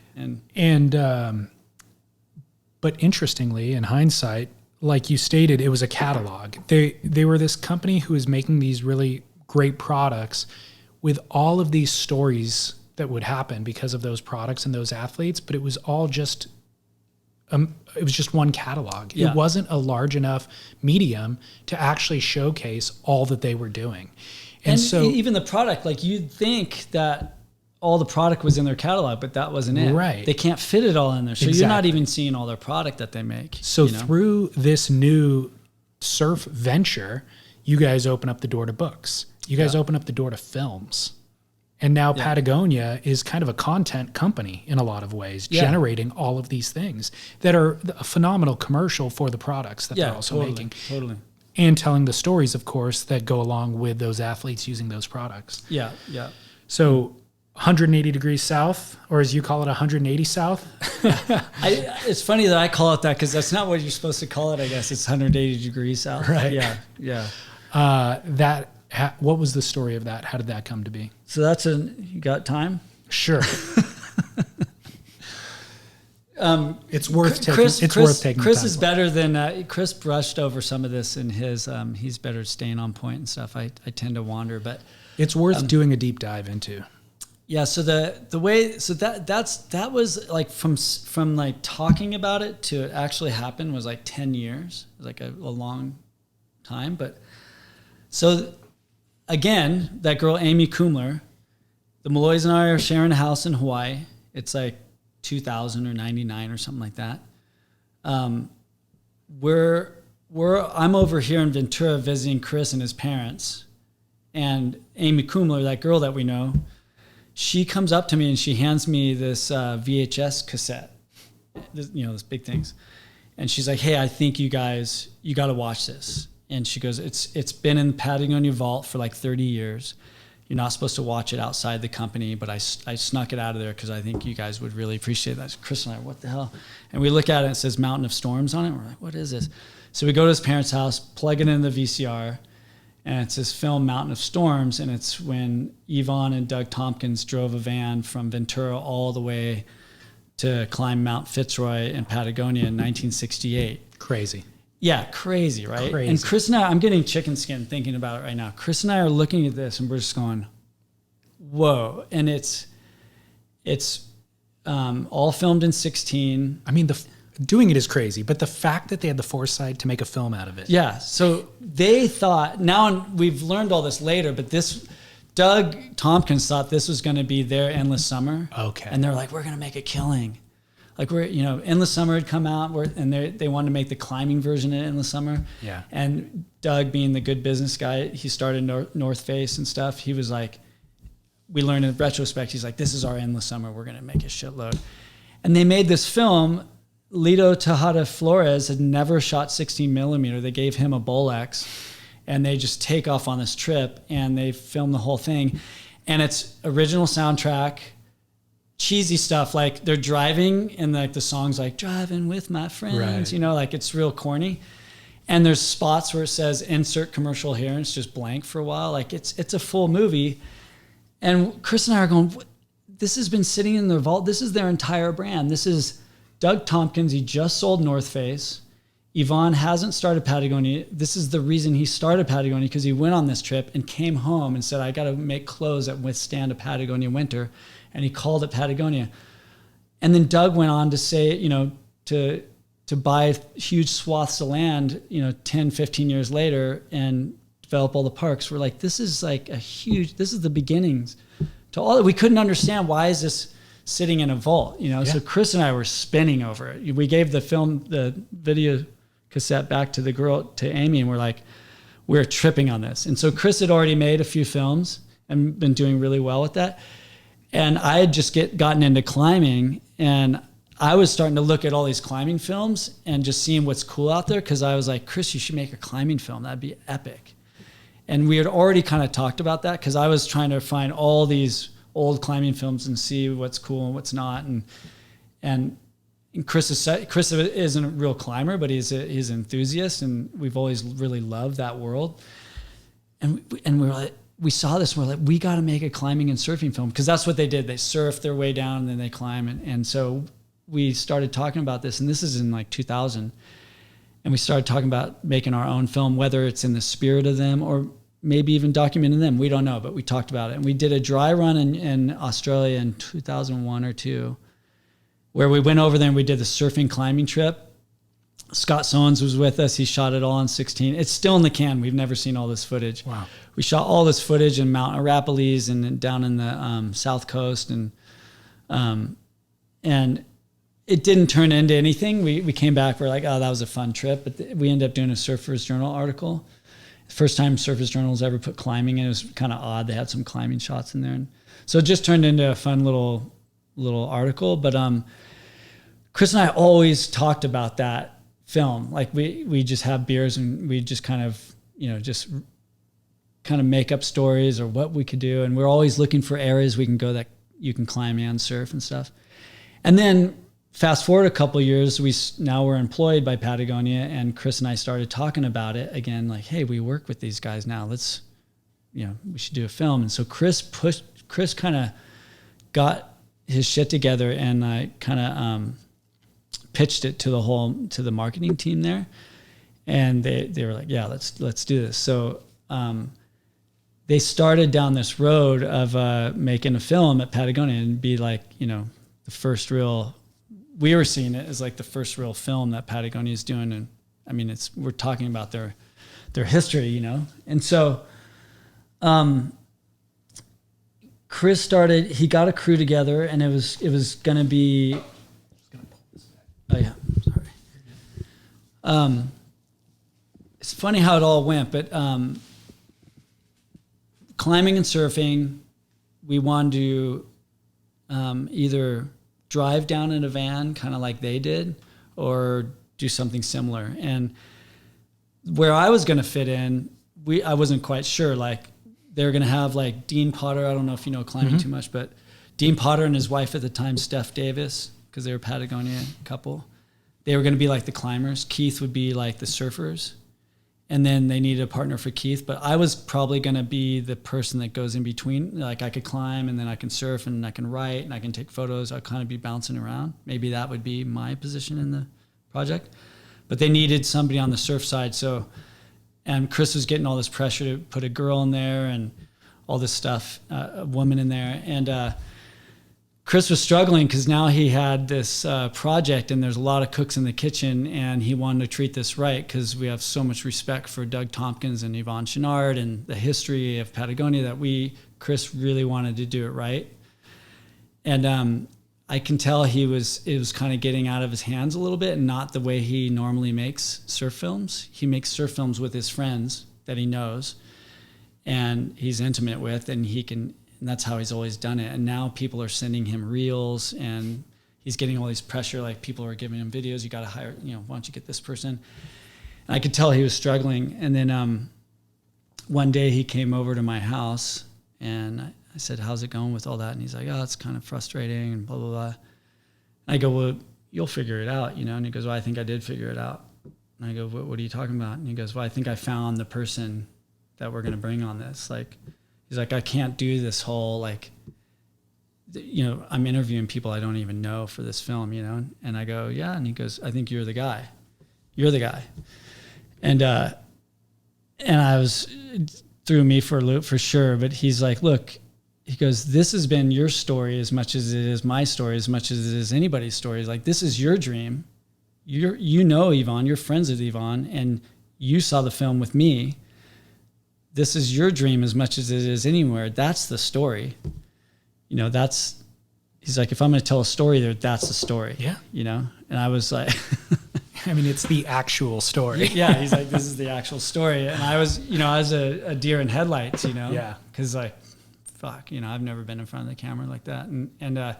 But interestingly, in hindsight, like you stated, it was a catalog. They were this company who was making these really great products with all of these stories that would happen because of those products and those athletes, but it was all just one catalog. Yeah. It wasn't a large enough medium to actually showcase all that they were doing. And so even the product, like you'd think that all the product was in their catalog, but that wasn't it. Right. They can't fit it all in there. So you're not even seeing all their product that they make. So through this new surf venture, you guys open up the door to books. You guys open up the door to films. And now Patagonia is kind of a content company in a lot of ways, generating all of these things that are a phenomenal commercial for the products that they're also making. Totally. And telling the stories, of course, that go along with those athletes using those products. Yeah. So 180 degrees south, or as you call it, 180 south? It's funny that I call it that because that's not what you're supposed to call it, I guess. It's 180 degrees south. Right. Yeah. What was the story of that? How did that come to be? So you got time? Sure. It's worth taking. Worth taking. Chris is better than Chris brushed over some of this in his. He's better at staying on point and stuff. I tend to wander, but it's worth doing a deep dive into. Yeah. So the way that was like from like talking about it to it actually happen was like 10 years, like a long time, but so. Again, that girl, Amy Kumler, the Malloys and I are sharing a house in Hawaii. It's like 2000 or 99 or something like that. I'm over here in Ventura visiting Chris and his parents. And Amy Kumler, that girl that we know, she comes up to me and she hands me this VHS cassette, those big things. And she's like, hey, I think you got to watch this. And she goes, it's been in the Patagonia vault for like 30 years. You're not supposed to watch it outside the company, but I snuck it out of there because I think you guys would really appreciate that. Chris and I, what the hell? And we look at it and it says Mountain of Storms on it. We're like, what is this? So we go to his parents' house, plug it into the VCR, and it's this film Mountain of Storms. And it's when Yvonne and Doug Tompkins drove a van from Ventura all the way to climb Mount Fitzroy in Patagonia in 1968. Crazy. Yeah, crazy, right? Crazy. And Chris and I, I'm getting chicken skin thinking about it right now. Chris and I are looking at this and we're just going, whoa. And it's all filmed in 16. I mean, doing it is crazy, but the fact that they had the foresight to make a film out of it. Yeah, so they thought, now we've learned all this later, but Doug Tompkins thought this was going to be their Endless Summer. Okay. And they're like, we're going to make a killing. Like Endless Summer had come out, and they wanted to make the climbing version of Endless Summer. Yeah. And Doug, being the good business guy, he started North Face and stuff. He was like, we learned in retrospect, he's like, this is our Endless Summer. We're going to make a shitload. And they made this film. Lito Tejada Flores had never shot 16 millimeter. They gave him a Bolex, and they just take off on this trip, and they film the whole thing. And it's original soundtrack, cheesy stuff, like they're driving and like the song's like driving with my friends, right. Like it's real corny. And there's spots where it says insert commercial here and it's just blank for a while. Like it's a full movie. And Chris and I are going, this has been sitting in the vault. This is their entire brand. This is Doug Tompkins. He just sold North Face. Yvonne hasn't started Patagonia. This is the reason he started Patagonia, because he went on this trip and came home and said, I got to make clothes that withstand a Patagonia winter. And he called it Patagonia. And then Doug went on to say, to buy huge swaths of land, 10, 15 years later and develop all the parks. We're like, this is the beginnings to all that. We couldn't understand, why is this sitting in a vault, Yeah. So Chris and I were spinning over it. We gave the video cassette back to Amy, and we're tripping on this. And so Chris had already made a few films and been doing really well with that. And I had just gotten into climbing, and I was starting to look at all these climbing films and just seeing what's cool out there. Cause I was like, Chris, you should make a climbing film. That'd be epic. And we had already kind of talked about that, cause I was trying to find all these old climbing films and see what's cool and what's not. And Chris isn't a real climber, but he's an enthusiast, and we've always really loved that world. And we were like, we saw this, and we're like, we got to make a climbing and surfing film, because that's what they did. They surf their way down and then they climb. And so we started talking about this, and this is in like 2000. And we started talking about making our own film, whether it's in the spirit of them or maybe even documenting them. We don't know, but we talked about it. And we did a dry run in Australia in 2001 or 2, where we went over there and we did the surfing climbing trip. Scott Sones was with us. He shot it all in 16. It's still in the can. We've never seen all this footage. Wow. We shot all this footage in Mount Arapiles and down in the South Coast. And it didn't turn into anything. We came back, we're like, oh, that was a fun trip. But we ended up doing a Surfers Journal article. First time Surfers Journal's ever put climbing in. It was kind of odd. They had some climbing shots in there. And so it just turned into a fun little article. But Chris and I always talked about that film. Like we just have beers and we just kind of make up stories or what we could do. And we're always looking for areas we can go that you can climb and surf and stuff. And then fast forward a couple of years, now we're employed by Patagonia, and Chris and I started talking about it again, like, hey, we work with these guys now. Let's, we should do a film. And so Chris kind of got his shit together, and I kind of pitched it to the marketing team there, and they were like, yeah, let's do this. So they started down this road of making a film at Patagonia and be like, the first real. We were seeing it as like the first real film that Patagonia is doing, and I mean, we're talking about their history, And so, Chris started. He got a crew together, and it was going to be. Oh yeah, sorry. It's funny how it all went, but climbing and surfing, we wanted to either drive down in a van, kind of like they did, or do something similar. And where I was going to fit in, I wasn't quite sure. Like they were going to have like Dean Potter. I don't know if you know climbing too much, but Dean Potter and his wife at the time, Steph Davis, because they were a Patagonia couple. They were going to be like the climbers. Keith would be like the surfers. And then they needed a partner for Keith. But I was probably going to be the person that goes in between. Like I could climb, and then I can surf, and I can write, and I can take photos. I'll kind of be bouncing around. Maybe that would be my position in the project. But they needed somebody on the surf side. And Chris was getting all this pressure to put a girl in there and all this stuff, a woman in there. And Chris was struggling because now he had this project, and there's a lot of cooks in the kitchen, and he wanted to treat this right because we have so much respect for Doug Tompkins and Yvonne Chenard and the history of Patagonia that Chris really wanted to do it right. And I can tell it was kind of getting out of his hands a little bit, and not the way he normally makes surf films. He makes surf films with his friends that he knows and he's intimate with, and and that's how he's always done it. And now people are sending him reels, and he's getting all these pressure. Like people are giving him videos. You got to hire, why don't you get this person? And I could tell he was struggling. And then one day he came over to my house, and I said, how's it going with all that? And he's like, oh, it's kind of frustrating and blah, blah, blah. And I go, well, you'll figure it out, And he goes, well, I think I did figure it out. And I go, what are you talking about? And he goes, well, I think I found the person that we're going to bring on this. He's like, I can't do this whole, I'm interviewing people I don't even know for this film, And I go, yeah. And he goes, I think you're the guy. You're the guy. And threw me for a loop for sure. But he's like, look, he goes, this has been your story as much as it is my story, as much as it is anybody's story. Like, this is your dream. Yvonne, you're friends with Yvonne, and you saw the film with me. This is your dream as much as it is anywhere. That's the story. He's like, if I'm going to tell a story there, that's the story. Yeah. And I was like, I mean, it's the actual story. Yeah, he's like, this is the actual story. And I was, I was a deer in headlights, Yeah. because fuck, I've never been in front of the camera like that. And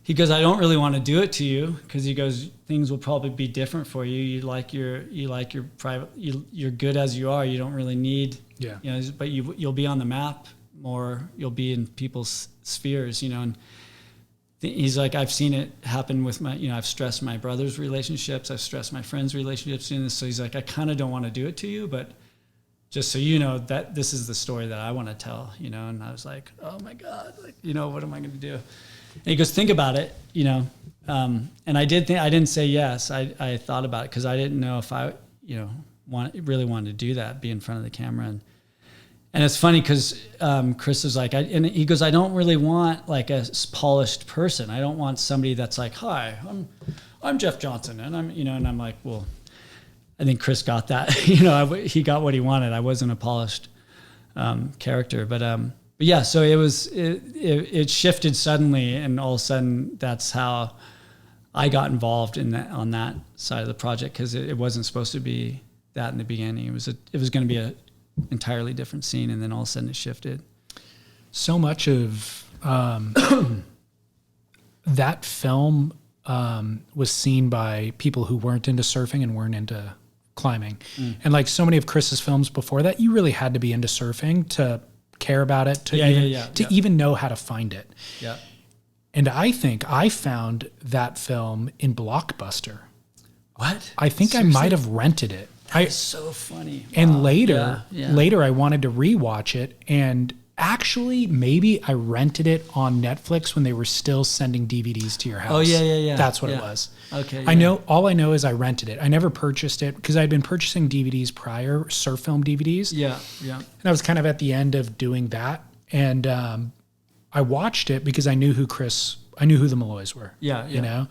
he goes, I don't really want to do it to you, because he goes, things will probably be different for you. You like your private, you're good as you are. You don't really need, but you'll be on the map more. You'll be in people's spheres, and he's like, I've seen it happen with my, I've stressed my brother's relationships. I've stressed my friends' relationships doing this. So he's like, I kind of don't want to do it to you, but just so you know that this is the story that I want to tell, And I was like, oh my God, what am I going to do? And he goes, think about it, and I didn't say yes. I thought about it, because I didn't know if I, really wanted to do that, be in front of the camera. And it's funny, because Chris was like, and he goes, I don't really want like a polished person. I don't want somebody that's like, hi, I'm Jeff Johnson, and and I'm like, well, I think Chris got that. He got what he wanted. I wasn't a polished character, but yeah. So it shifted suddenly, and all of a sudden, that's how I got involved on that side of the project, because it wasn't supposed to be that in the beginning. It was going to be a entirely different scene, and then all of a sudden it shifted. So much of that film was seen by people who weren't into surfing and weren't into climbing. And like so many of Chris's films before that, you really had to be into surfing to care about it, to even know how to find it. Yeah. And I think I found that film in Blockbuster. What? I think Seriously? I might have rented it. That's so funny. And later I wanted to rewatch it, and actually maybe I rented it on Netflix when they were still sending DVDs to your house. Oh yeah. That's what it was. Okay. All I know is I rented it. I never purchased it, because I'd been purchasing DVDs prior, surf film DVDs. Yeah. And I was kind of at the end of doing that, and I watched it because I knew who the Malloys were. Yeah.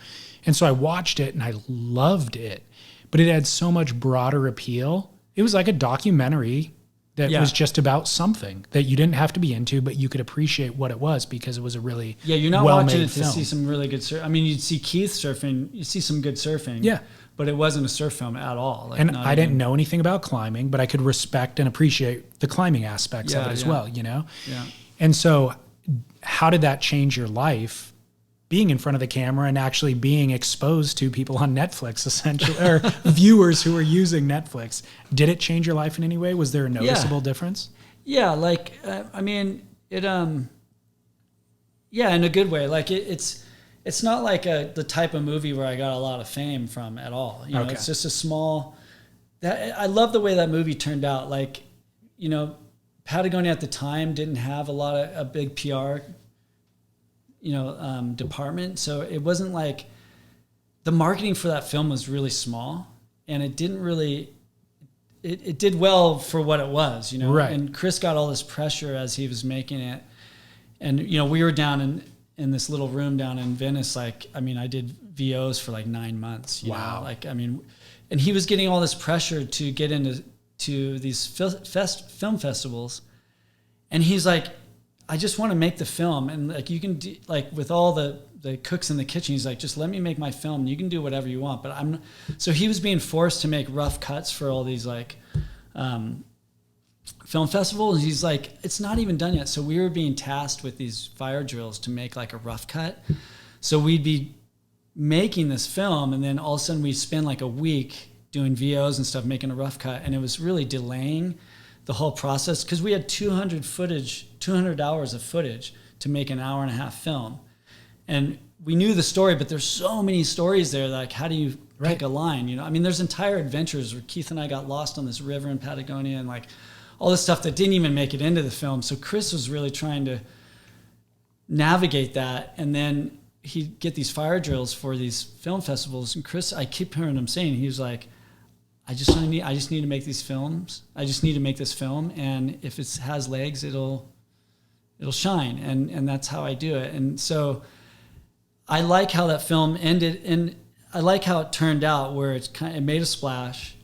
And so I watched it and I loved it. But it had so much broader appeal. It was like a documentary that was just about something that you didn't have to be into, but you could appreciate what it was, because it was a really you're not watching it to film. See some really good surf. I mean, you'd see Keith surfing, you see some good surfing. Yeah. But it wasn't a surf film at all. And I didn't know anything about climbing, but I could respect and appreciate the climbing aspects of it as well, Yeah. And so how did that change your life? Being in front of the camera and actually being exposed to people on Netflix, essentially, or viewers who are using Netflix. Did it change your life in any way? Was there a noticeable difference? Yeah, I mean, it, in a good way. Like it's not like the type of movie where I got a lot of fame from at all. It's just a small. I love the way that movie turned out. Like, Patagonia at the time didn't have a big PR department. So it wasn't like the marketing for that film was really small, and it didn't really, it did well for what it was, Right. And Chris got all this pressure as he was making it. And, we were down in this little room down in Venice. I did VOs for 9 months. Wow. And he was getting all this pressure to get into these film festivals. And he's like, I just want to make the film, and you can do, with all the cooks in the kitchen, he's like, just let me make my film. You can do whatever you want, but so he was being forced to make rough cuts for all these film festivals. He's like, it's not even done yet. So we were being tasked with these fire drills to make a rough cut. So we'd be making this film, and then all of a sudden we'd spend a week doing VOs and stuff, making a rough cut, and it was really delaying the whole process, because we had 200 hours of footage to make an hour and a half film. And we knew the story, but there's so many stories there. How do you pick a line? There's entire adventures where Keith and I got lost on this river in Patagonia, and all this stuff that didn't even make it into the film. So Chris was really trying to navigate that. And then he'd get these fire drills for these film festivals. And Chris, I keep hearing him saying, he was like, I just need to make these films. I just need to make this film, and if it has legs, it'll shine, and that's how I do it. And so I like how that film ended, and I like how it turned out, where it made a splash,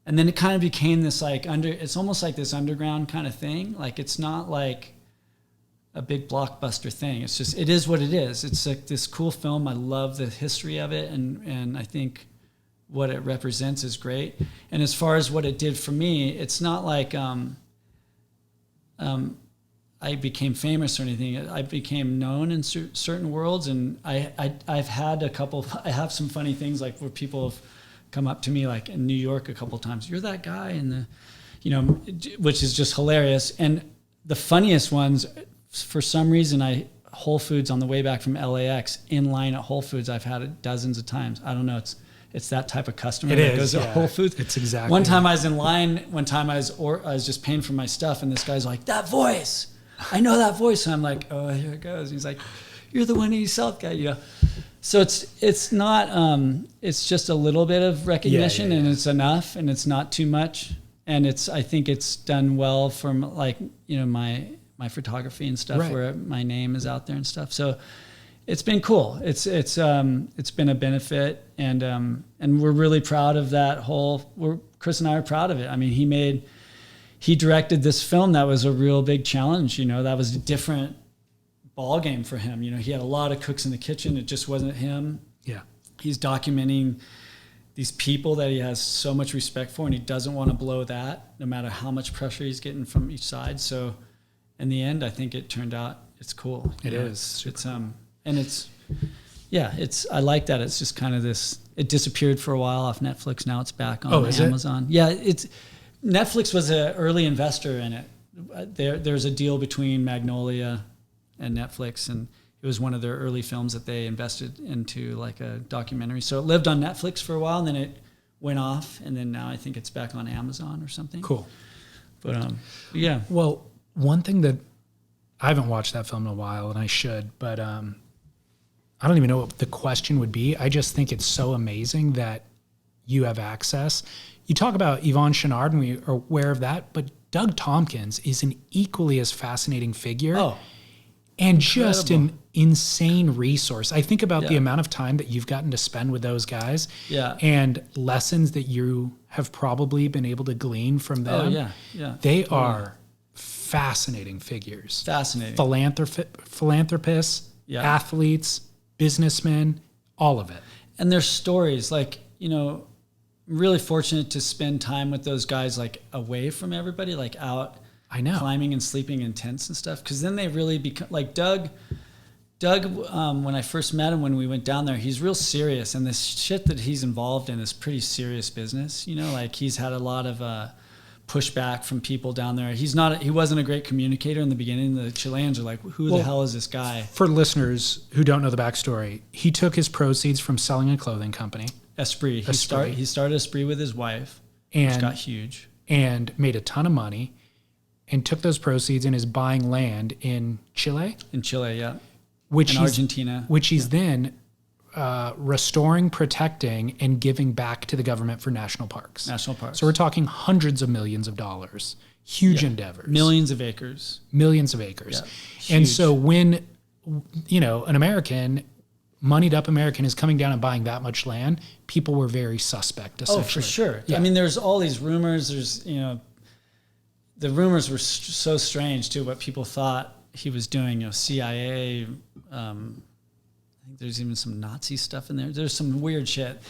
and then it kind of became this it's almost like this underground kind of thing. It's not like a big blockbuster thing. It's just, it is what it is. It's this cool film. I love the history of it, and I think what it represents is great. And as far as what it did for me, it's not like I became famous or anything. I became known in certain worlds, and I've had I have some funny things like where people have come up to me like in New York a couple of times. You're that guy in the, you know, which is just hilarious. And the funniest ones, for some reason, Whole Foods on the way back from LAX, in line at Whole Foods, I've had it dozens of times. I don't know. It's that type of customer that goes to Whole Foods. It's exactly. One time I was in line. One time I was just paying for my stuff, and this guy's like, "That voice, I know that voice." And I'm like, "Oh, here it goes." And he's like, "You're the Winnie South guy, you know." So it's not. It's just a little bit of recognition, and it's enough, and it's not too much, and I think it's done well for like, you know, my photography and stuff, where my name is out there and stuff. So it's been cool. It's been a benefit, and we're really proud of that whole. Chris and I are proud of it. I mean, he directed this film that was a real big challenge. You know, that was a different ball game for him. You know, he had a lot of cooks in the kitchen. It just wasn't him. Yeah, he's documenting these people that he has so much respect for, and he doesn't want to blow that, no matter how much pressure he's getting from each side. So, in the end, I think it turned out it's cool. It is. I like that. It's just kind of this. It disappeared for a while off Netflix. Now it's back on Amazon. Yeah, Netflix was an early investor in it. There's a deal between Magnolia and Netflix, and it was one of their early films that they invested into, like a documentary. So it lived on Netflix for a while, and then it went off, and then now I think it's back on Amazon or something. Cool. But yeah. Well, one thing that I haven't watched that film in a while, and I should, but I don't even know what the question would be. I just think it's so amazing that you have access. You talk about Yvon Chouinard, and we are aware of that, but Doug Tompkins is an equally as fascinating figure. Oh, and just an insane resource. I think about the amount of time that you've gotten to spend with those guys, and lessons that you have probably been able to glean from them. Oh, yeah. They are fascinating figures. Fascinating. Philanthropists, athletes, businessmen, all of it. And their stories, like, you know, I'm really fortunate to spend time with those guys, like away from everybody, like out climbing and sleeping in tents and stuff. Because then they really become, like Doug, when I first met him, when we went down there, he's real serious. And this shit that he's involved in is pretty serious business. You know, like he's had a lot of pushback from people down there. He wasn't a great communicator in the beginning. The Chileans are like, who the hell is this guy? For listeners who don't know the backstory, he took his proceeds from selling a clothing company. Esprit. He started Esprit with his wife, which got huge. And made a ton of money, and took those proceeds and is buying land in Chile? In Chile, yeah. In Argentina. Which he's then restoring, protecting, and giving back to the government for national parks. So we're talking hundreds of millions of dollars. Huge endeavors. Millions of acres. Yeah, and so when, you know, an American, moneyed up American is coming down and buying that much land, people were very suspect, essentially. Oh, for sure. Yeah. I mean, there's all these rumors. There's, you know, the rumors were so strange, too, what people thought he was doing, you know, CIA, I think there's even some Nazi stuff in there. There's some weird shit.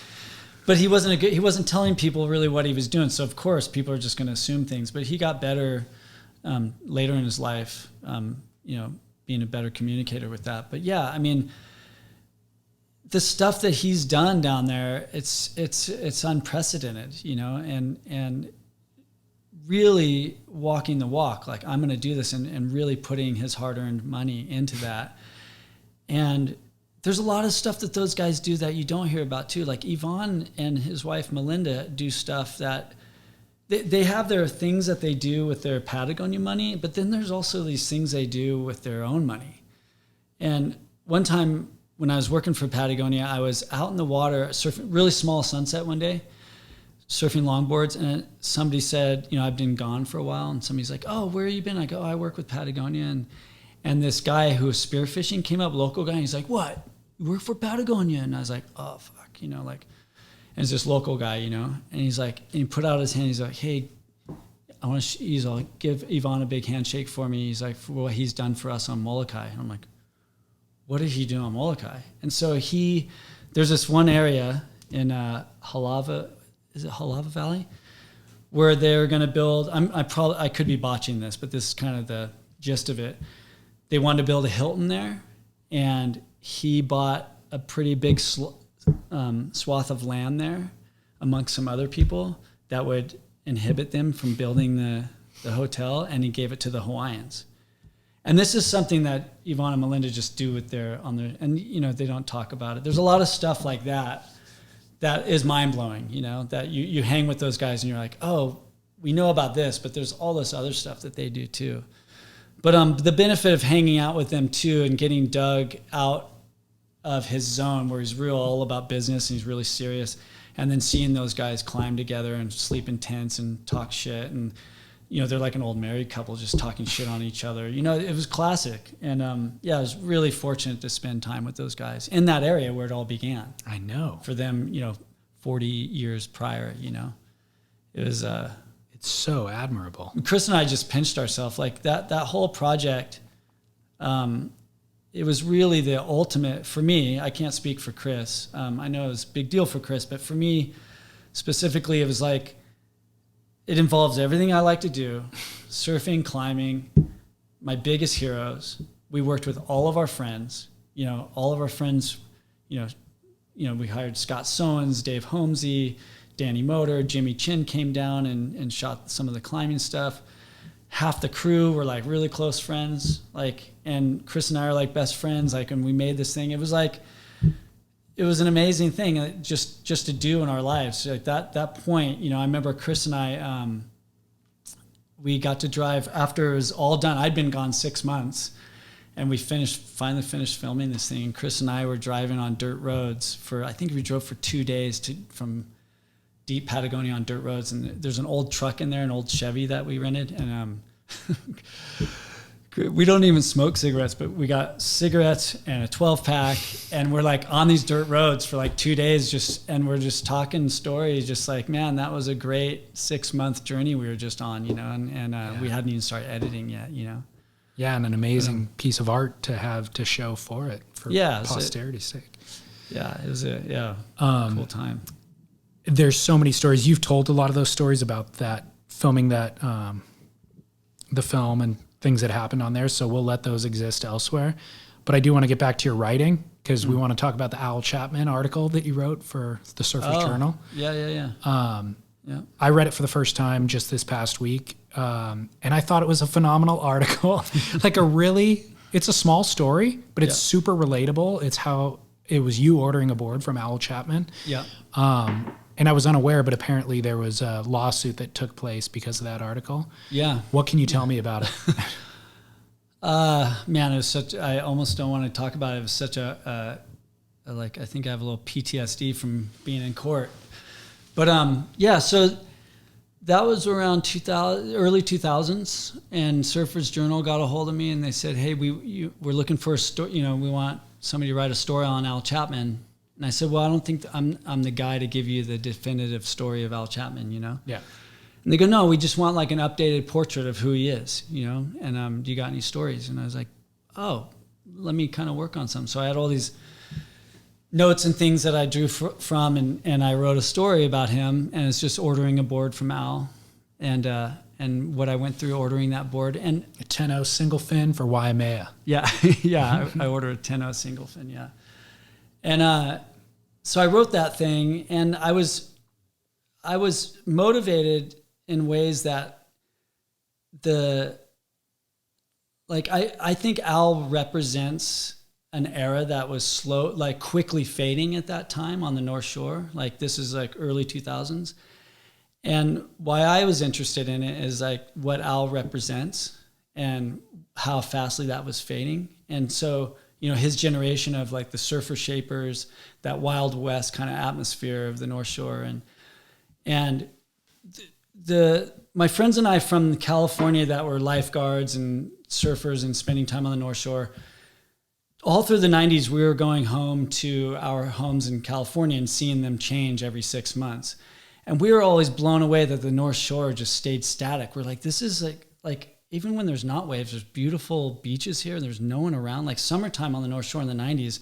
But he wasn't telling people really what he was doing. So, of course, people are just going to assume things. But he got better later in his life, you know, being a better communicator with that. But, yeah, I mean, the stuff that he's done down there, it's unprecedented, you know, and really walking the walk, like I'm going to do this and really putting his hard-earned money into that. And there's a lot of stuff that those guys do that you don't hear about too. Like Yvon and his wife Melinda do stuff that they have their things that they do with their Patagonia money, but then there's also these things they do with their own money. And one time when I was working for Patagonia, I was out in the water surfing, really small sunset one day, surfing longboards, and somebody said, you know, I've been gone for a while, and somebody's like, oh, where have you been? I go, oh, I work with Patagonia, and this guy who was spearfishing came up, local guy, and he's like, what? You work for Patagonia? And I was like, oh, fuck, you know, like, and it's this local guy, you know, and he's like, and he put out his hand, he's like, hey, I want to give Yvon a big handshake for me. He's like, for what he's done for us on Molokai. And I'm like, what did he do on Molokai? And so there's this one area in Halava. Is it Halava Valley? Where they're going to build. I could be botching this, but this is kind of the gist of it. They wanted to build a Hilton there, and he bought a pretty big swath of land there amongst some other people that would inhibit them from building the hotel, and he gave it to the Hawaiians. And this is something that Yvonne and Melinda just do with and they don't talk about it. There's a lot of stuff like that is mind-blowing, that you hang with those guys and you're like, oh, we know about this, but there's all this other stuff that they do too. But the benefit of hanging out with them too and getting Doug out of his zone where he's real all about business and he's really serious, and then seeing those guys climb together and sleep in tents and talk shit, and they're like an old married couple just talking shit on each other. It was classic. And I was really fortunate to spend time with those guys in that area where it all began. I know. For them, 40 years prior, it was it's so admirable. Chris and I just pinched ourselves like that whole project. It was really the ultimate for me. I can't speak for Chris. I know it was a big deal for Chris, but for me specifically, it was like, it involves everything I like to do: surfing, climbing, my biggest heroes. We worked with all of our friends. We hired Scott Sowens, Dave Holmesy, Danny Motor, Jimmy Chin came down and shot some of the climbing stuff. Half the crew were like really close friends. And Chris and I are like best friends. And we made this thing. It was an amazing thing just to do in our lives. Like that point, I remember Chris and I, we got to drive after it was all done. I'd been gone 6 months, and we finally finished filming this thing. And Chris and I were driving on dirt roads I think we drove for 2 days from deep Patagonia on dirt roads. And there's an old truck in there, an old Chevy that we rented. And, we don't even smoke cigarettes, but we got cigarettes and a 12-pack, and we're like on these dirt roads for like 2 days and we're just talking stories, just like, man, that was a great 6-month journey we were just on, and we hadn't even started editing yet, Yeah, and an amazing piece of art to have to show for posterity's sake. Yeah, it was a cool time. There's so many stories. You've told a lot of those stories about that, filming that, the film and things that happened on there, so we'll let those exist elsewhere. But I do want to get back to your writing, because we want to talk about the Al Chapman article that you wrote for the Surfer's Journal. Yeah. I read it for the first time just this past week, and I thought it was a phenomenal article. It's a small story, but it's super relatable. It's how it was you ordering a board from Al Chapman. Yeah. And I was unaware, but apparently there was a lawsuit that took place because of that article. Yeah. What can you tell me about it? Man, it was I almost don't want to talk about it. It was such I think I have a little PTSD from being in court. But so that was around early 2000s, and Surfer's Journal got a hold of me and they said, hey, we're looking for a story, we want somebody to write a story on Al Chapman. And I said, well, I don't think I'm the guy to give you the definitive story of Al Chapman, Yeah. And they go, no, we just want like an updated portrait of who he is, and do you got any stories? And I was like, oh, let me kind of work on some. So I had all these notes and things that I drew from, and I wrote a story about him, and it's just ordering a board from Al, and what I went through ordering that board. And a 10-0 single fin for Waimea. Yeah, I ordered a 10-0 single fin, yeah. And so I wrote that thing, and I was motivated in ways that I think Al represents an era that was quickly fading at that time on the North Shore. Like, this is like early 2000s. And why I was interested in it is like what Al represents and how fastly that was fading. And so, his generation of like the surfer shapers, that Wild West kind of atmosphere of the North Shore. And my friends and I from California that were lifeguards and surfers and spending time on the North Shore, all through the 90s, we were going home to our homes in California and seeing them change every 6 months. And we were always blown away that the North Shore just stayed static. We're like, this is like even when there's not waves, there's beautiful beaches here. There's no one around. Like summertime on the North Shore in the 90s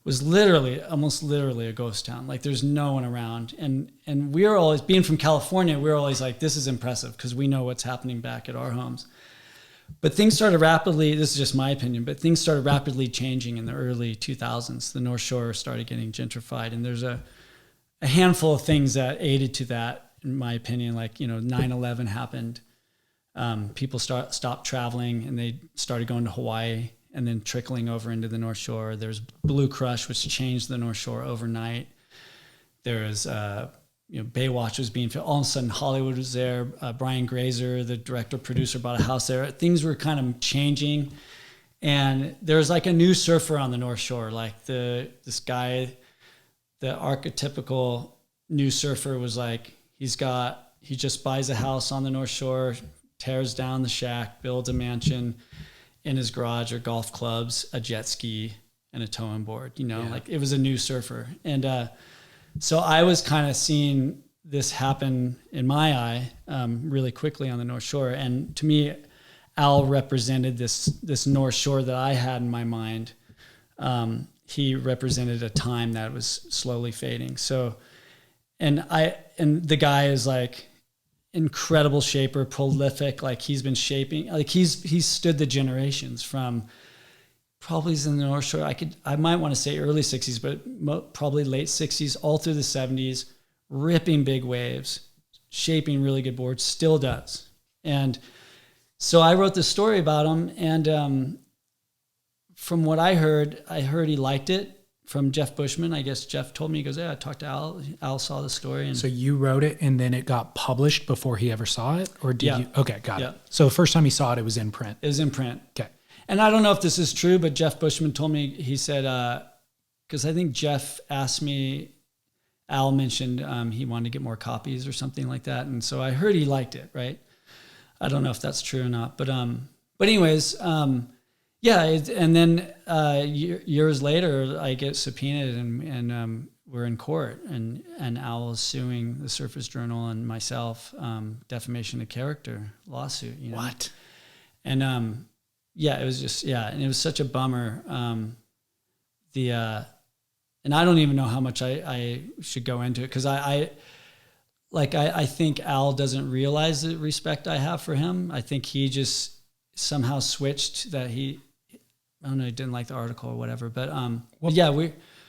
was almost literally a ghost town. Like there's no one around. And we were always, being from California, we were always like, this is impressive because we know what's happening back at our homes. But things started rapidly, this is just my opinion, but things started rapidly changing in the early 2000s. The North Shore started getting gentrified, and there's a handful of things that aided to that, in my opinion. Like, 9/11 happened. People stopped traveling, and they started going to Hawaii and then trickling over into the North Shore. There's Blue Crush, which changed the North Shore overnight. There's Baywatch was being filmed. All of a sudden, Hollywood was there. Brian Grazer, the director producer, bought a house there. Things were kind of changing, and there was like a new surfer on the North Shore. Like this guy, the archetypical new surfer was like, he just buys a house on the North Shore, tears down the shack, builds a mansion in his garage, or golf clubs, a jet ski, and a towing board. Like it was a new surfer, and so I was kind of seeing this happen in my eye really quickly on the North Shore. And to me, Al represented this North Shore that I had in my mind. He represented a time that was slowly fading. So, and the guy is like incredible shaper, prolific. Like he's been shaping, like he's stood the generations from. Probably is in the North Shore. I might want to say early 60s, but probably late 60s, all through the 70s, ripping big waves, shaping really good boards, still does. And so I wrote this story about him, and from what I heard he liked it from Jeff Bushman. I guess Jeff told me, he goes, yeah, I talked to Al. Al saw the story. And so you wrote it, and then it got published before he ever saw it? Or did you? Okay, got it. Yeah. So the first time he saw it, it was in print. It was in print. Okay. And I don't know if this is true, but Jeff Bushman told me, he said, because I think Jeff asked me, Al mentioned he wanted to get more copies or something like that. And so I heard he liked it, right? I don't know if that's true or not. But anyways, yeah. And then years later, I get subpoenaed, and we're in court. And Al is suing the Surface Journal and myself, defamation of character lawsuit. What? And yeah, it was just, and it was such a bummer. And I don't even know how much I should go into it, because I think Al doesn't realize the respect I have for him. I think he just somehow switched that I don't know, he didn't like the article or whatever, but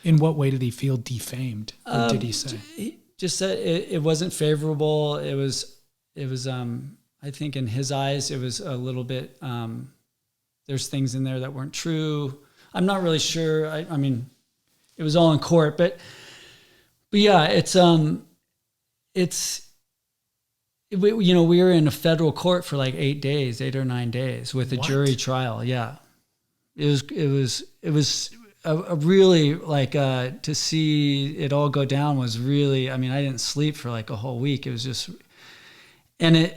in what way did he feel defamed? What did he say? He just said it wasn't favorable. It was I think in his eyes, it was a little bit, there's things in there that weren't true. I'm not really sure. I mean, it was all in court, but yeah, we were in a federal court for like 8 or 9 days with a jury trial. Yeah. It was a really like, to see it all go down was really, I mean, I didn't sleep for like a whole week. It was just, and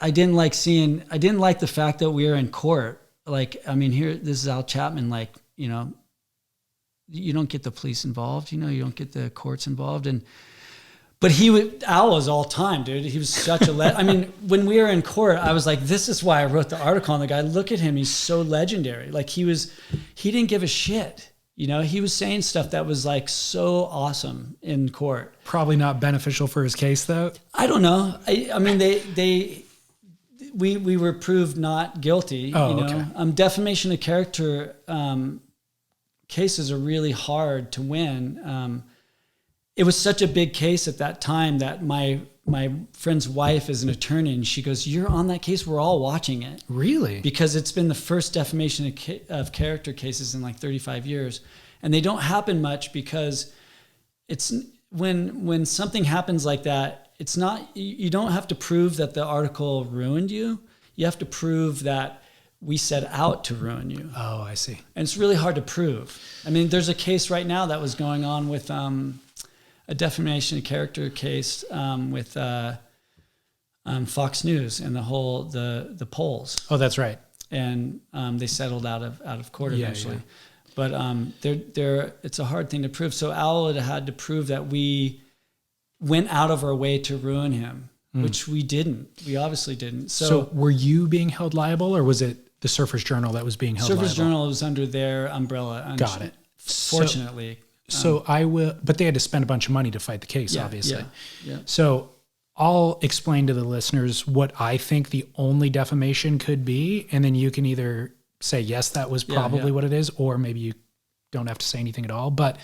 I didn't like the fact that we were in court. Like, I mean, this is Al Chapman, like, you don't get the police involved, you don't get the courts involved. But Al was all time, dude. He was such a, I mean, when we were in court, I was like, this is why I wrote the article on the guy. Look at him. He's so legendary. Like he didn't give a shit. He was saying stuff that was like so awesome in court. Probably not beneficial for his case though. I don't know. I mean, we were proved not guilty. Okay. Defamation of character cases are really hard to win. It was such a big case at that time that my friend's wife is an attorney, and she goes, "You're on that case. We're all watching it." Really? Because it's been the first defamation of character cases in like 35 years, and they don't happen much because it's when something happens like that. It's not, you don't have to prove that the article ruined you. You have to prove that we set out to ruin you. Oh, I see. And it's really hard to prove. I mean, there's a case right now that was going on with a defamation of character case with Fox News and the polls. Oh, that's right. And they settled out of court eventually. Yeah. But it's a hard thing to prove. So Al had to prove that we went out of our way to ruin him, which we didn't. We obviously didn't. So were you being held liable, or was it the Surface Journal that was being held liable? Surface Journal was under their umbrella. Got it. fortunately. So I will, but they had to spend a bunch of money to fight the case, obviously. Yeah. So I'll explain to the listeners what I think the only defamation could be, and then you can either say, yes, that was probably what it is, or maybe you don't have to say anything at all. But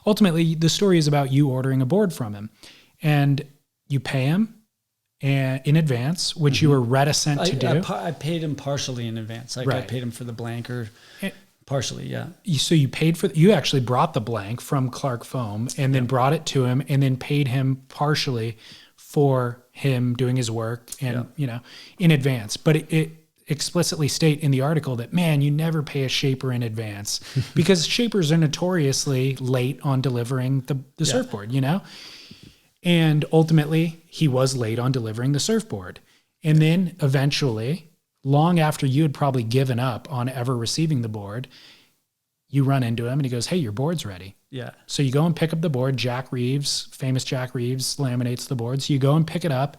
ultimately, the story is about you ordering a board from him, and you pay him in advance, which you were reticent to do. I paid him partially in advance. Like I paid him for the blank or partially, yeah. So you actually brought the blank from Clark Foam and then brought it to him and then paid him partially for him doing his work and, in advance. But it explicitly state in the article that, man, you never pay a shaper in advance because shapers are notoriously late on delivering the surfboard, And ultimately, he was late on delivering the surfboard. And then eventually, long after you had probably given up on ever receiving the board, you run into him and he goes, hey, your board's ready. Yeah. So you go and pick up the board. Famous Jack Reeves laminates the board. So you go and pick it up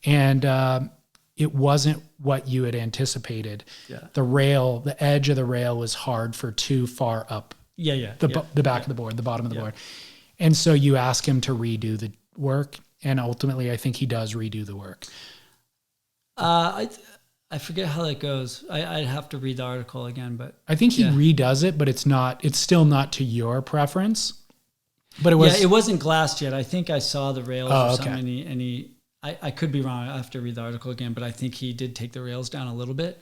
and it wasn't what you had anticipated. Yeah. The edge of the rail was hard for too far up. The back of the board, the bottom of the board. And so you ask him to redo the work, and ultimately I think he does redo the work. I forget how that goes. I'd have to read the article again, but I think he redoes it, but it's still not to your preference. But it wasn't glassed yet. I think I saw the rails or something, and I could be wrong. I have to read the article again, but I think he did take the rails down a little bit.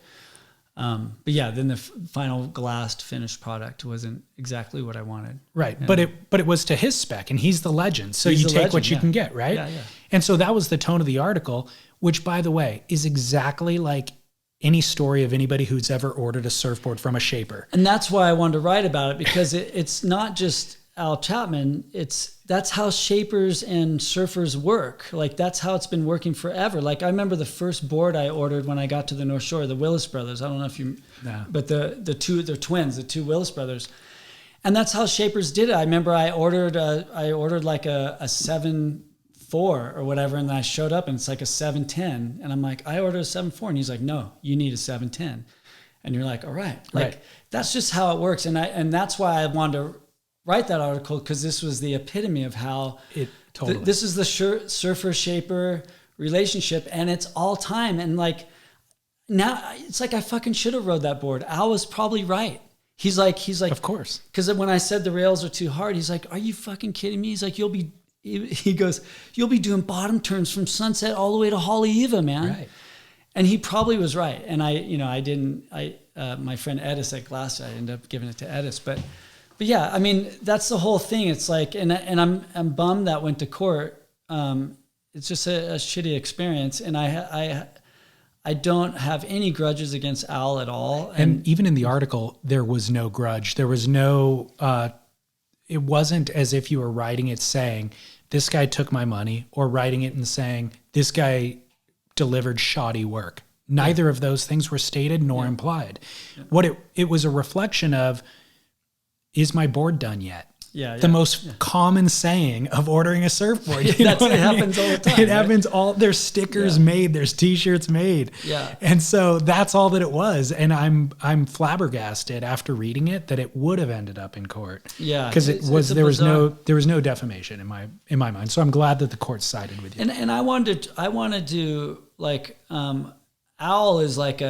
But then the final glassed finished product wasn't exactly what I wanted. Right. And, but it was to his spec, and he's the legend. So you take what you can get, right? Yeah. And so that was the tone of the article, which, by the way, is exactly like any story of anybody who's ever ordered a surfboard from a shaper. And that's why I wanted to write about it, because it's not just Al Chapman. That's how shapers and surfers work. Like, that's how it's been working forever. Like, I remember the first board I ordered when I got to the North Shore, the Willis brothers. I don't know if you, but they're twins, the two Willis brothers. And that's how shapers did it. I remember I ordered like a 7.4 or whatever, and then I showed up and it's like a 7.10, and I'm like, I ordered a 7.4, and he's like, no, you need a 7.10, and you're like, all right, that's just how it works, and that's why I wanted to write that article, because this was the epitome of how this is the surfer shaper relationship, and it's all time, and like now it's like I fucking should have rode that board. Al was probably right. He's like, of course, because when I said the rails are too hard, he's like, are you fucking kidding me? He's like, he goes, you'll be doing bottom turns from Sunset all the way to Haleiwa, man. Right. And he probably was right. And my friend Edis at Glass, I ended up giving it to Edis. But yeah, I mean, that's the whole thing. It's like, and I'm bummed that went to court. It's just a shitty experience. And I don't have any grudges against Al at all. And even in the article, there was no grudge. There was no, it wasn't as if you were writing it saying, this guy took my money, or writing it and saying, this guy delivered shoddy work. Neither of those things were stated nor implied. Yeah. What it was a reflection of, is my board done yet? The most common saying of ordering a surfboard. It happens all the time. It happens there's stickers made, there's t-shirts made. Yeah. And so that's all that it was. And I'm flabbergasted after reading it that it would have ended up in court. Yeah. Because there was no defamation in my mind. So I'm glad that the court sided with you. And I wanted to like Al is like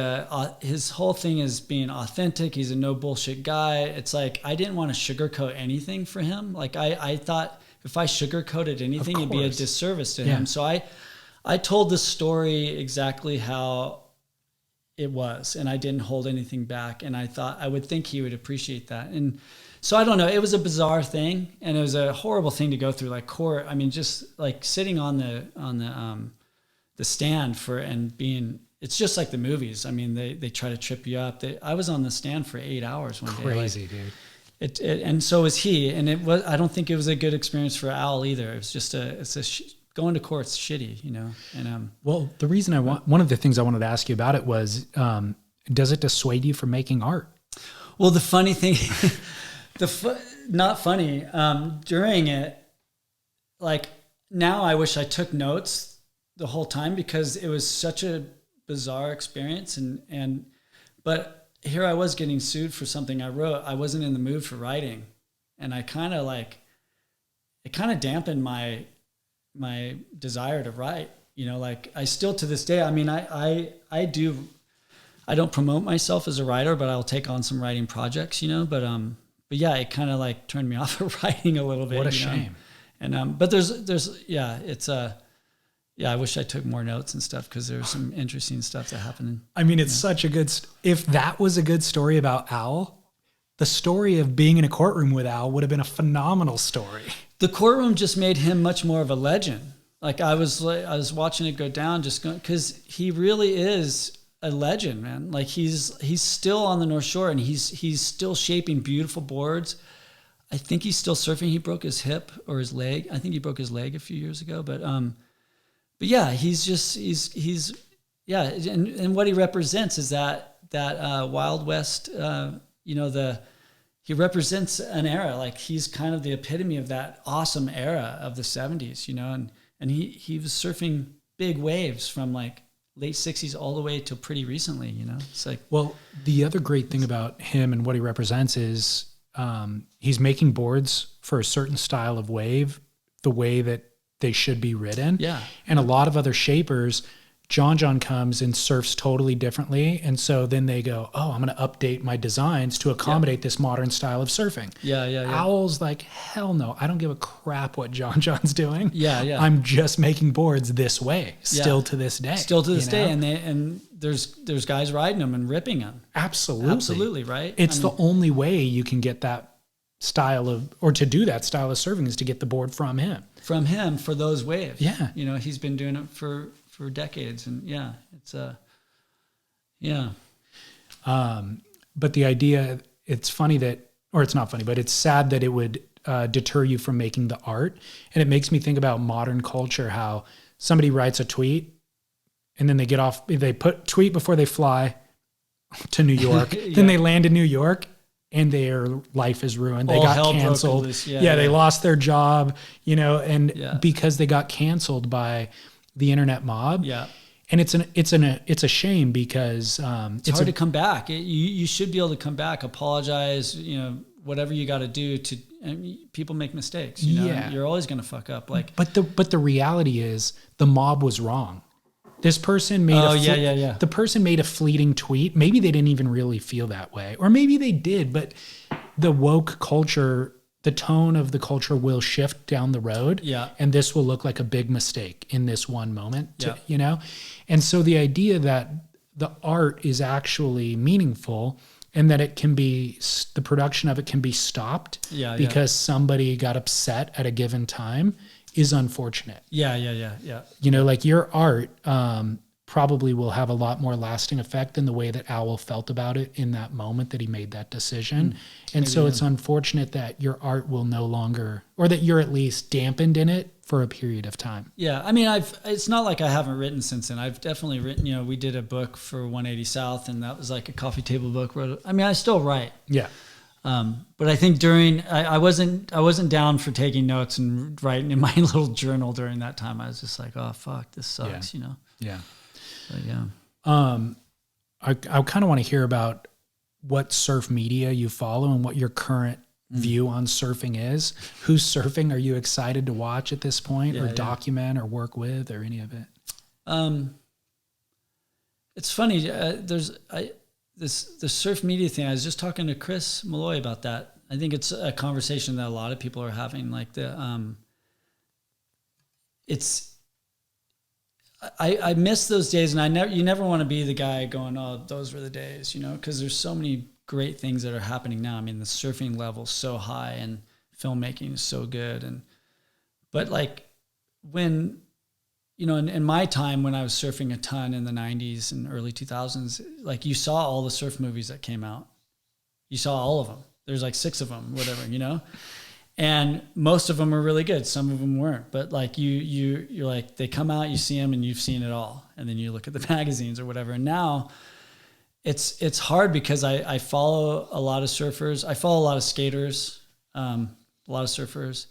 his whole thing is being authentic. He's a no bullshit guy. It's like, I didn't want to sugarcoat anything for him. Like I thought if I sugarcoated anything, it'd be a disservice to him. So I told the story exactly how it was, and I didn't hold anything back. And I would think he would appreciate that. And so I don't know, it was a bizarre thing, and it was a horrible thing to go through, like court. I mean, just like sitting on the stand and being, it's just like the movies. I mean, they try to trip you up. I was on the stand for 8 hours one day. Crazy, dude. And so was he. And it was. I don't think it was a good experience for Al either. It was just going to court's shitty, you know. And well, the reason one of the things I wanted to ask you about it was, does it dissuade you from making art? Well, the funny thing, not funny. During it, like now, I wish I took notes the whole time, because it was such a bizarre experience, but here I was getting sued for something I wrote. I wasn't in the mood for writing, And I kind of like, it kind of dampened my desire to write, you know, like I still to this day, I mean, I don't promote myself as a writer, but I'll take on some writing projects, you know, but yeah, it kind of like turned me off of writing a little bit. What a shame. Know? And, but there's, yeah, it's yeah, I wish I took more notes and stuff because there's some interesting stuff that happened. I mean, it's such a good, if that was a good story about Al, the story of being in a courtroom with Al would have been a phenomenal story. The courtroom just made him much more of a legend. Like I was watching it go down just because he really is a legend, man. Like he's still on the North Shore and he's still shaping beautiful boards. I think he's still surfing. He broke his hip or his leg. I think he broke his leg a few years ago, but yeah, he's yeah. And what he represents is that Wild West, you know, he represents an era. Like he's kind of the epitome of that awesome era of the 70s, you know, and he was surfing big waves from like late 60s all the way to pretty recently, you know. It's like, well, the other great thing about him and what he represents is he's making boards for a certain style of wave, the way that they should be ridden. Yeah. And a lot of other shapers, John comes and surfs totally differently. And so then they go, oh, I'm going to update my designs to accommodate this modern style of surfing. Yeah. Owl's like, hell no, I don't give a crap what John's doing. Yeah. I'm just making boards this way, still to this day. Still to this day. And there's guys riding them and ripping them. Absolutely, right? It's the only way you can get that style of, or to do that style of surfing is to get the board from him. From him for those waves. Yeah. You know, he's been doing it for decades, and yeah, it's yeah. But the idea, it's funny that, or it's not funny, but it's sad that it would deter you from making the art. And it makes me think about modern culture, how somebody writes a tweet and then they get off, they put tweet before they fly to New York, then they land in New York and their life is ruined. They got canceled. They lost their job, you know, and because they got canceled by the internet mob. Yeah. And it's a shame because it's hard to come back. You should be able to come back, apologize, you know, whatever you got to do to. People make mistakes. You know? Yeah. You're always going to fuck up. Like, but the reality is the mob was wrong. This person made the person made a fleeting tweet. Maybe they didn't even really feel that way, or maybe they did. But the woke culture, the tone of the culture will shift down the road. Yeah. And this will look like a big mistake in this one moment, you know? And so the idea that the art is actually meaningful and that it can be, the production of it can be stopped because somebody got upset at a given time is unfortunate. Yeah. You know, like your art probably will have a lot more lasting effect than the way that Owl felt about it in that moment that he made that decision. And so it's unfortunate that your art will no longer, or that you're at least dampened in it for a period of time. Yeah. I mean, it's not like I haven't written since then. I've definitely written, you know, we did a book for 180 South and that was like a coffee table book. I mean, I still write. Yeah. But I think I wasn't down for taking notes and writing in my little journal during that time. I was just like, oh fuck, this sucks, you know? Yeah. But yeah. I kind of want to hear about what surf media you follow and what your current view on surfing is. Who's surfing are you excited to watch at this point, or document or work with, or any of it? It's funny. The surf media thing. I was just talking to Chris Malloy about that. I think it's a conversation that a lot of people are having. Like I miss those days, and you never want to be the guy going, oh, those were the days, you know, because there's so many great things that are happening now. I mean, the surfing level's so high and filmmaking is so good. But like when, you know, in my time when I was surfing a ton in the 90s and early 2000s, like you saw all the surf movies that came out. You saw all of them. There's like 6 of them, whatever, you know? And most of them are really good. Some of them weren't. But like you're like, they come out, you see them and you've seen it all. And then you look at the magazines or whatever. And now it's hard because I follow a lot of surfers. I follow a lot of skaters, a lot of surfers.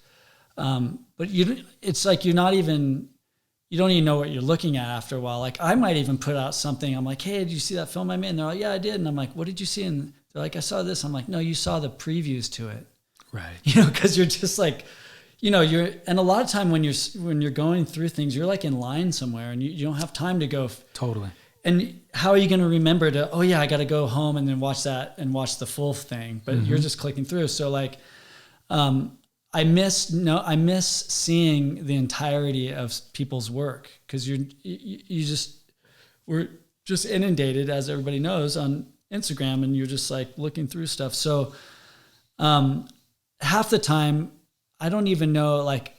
But it's like you don't even know what you're looking at after a while. Like I might even put out something. I'm like, hey, did you see that film I made? And they're like, yeah, I did. And I'm like, what did you see? And they're like, I saw this. I'm like, no, you saw the previews to it. Right. You know, because you're just like, you know, and a lot of time when you're going through things, you're like in line somewhere and you don't have time to go. Totally. And how are you going to remember to, oh yeah, I got to go home and then watch that and watch the full thing, but you're just clicking through. So like, I miss seeing the entirety of people's work, because we're just inundated, as everybody knows, on Instagram, and you're just like looking through stuff. So half the time I don't even know, like,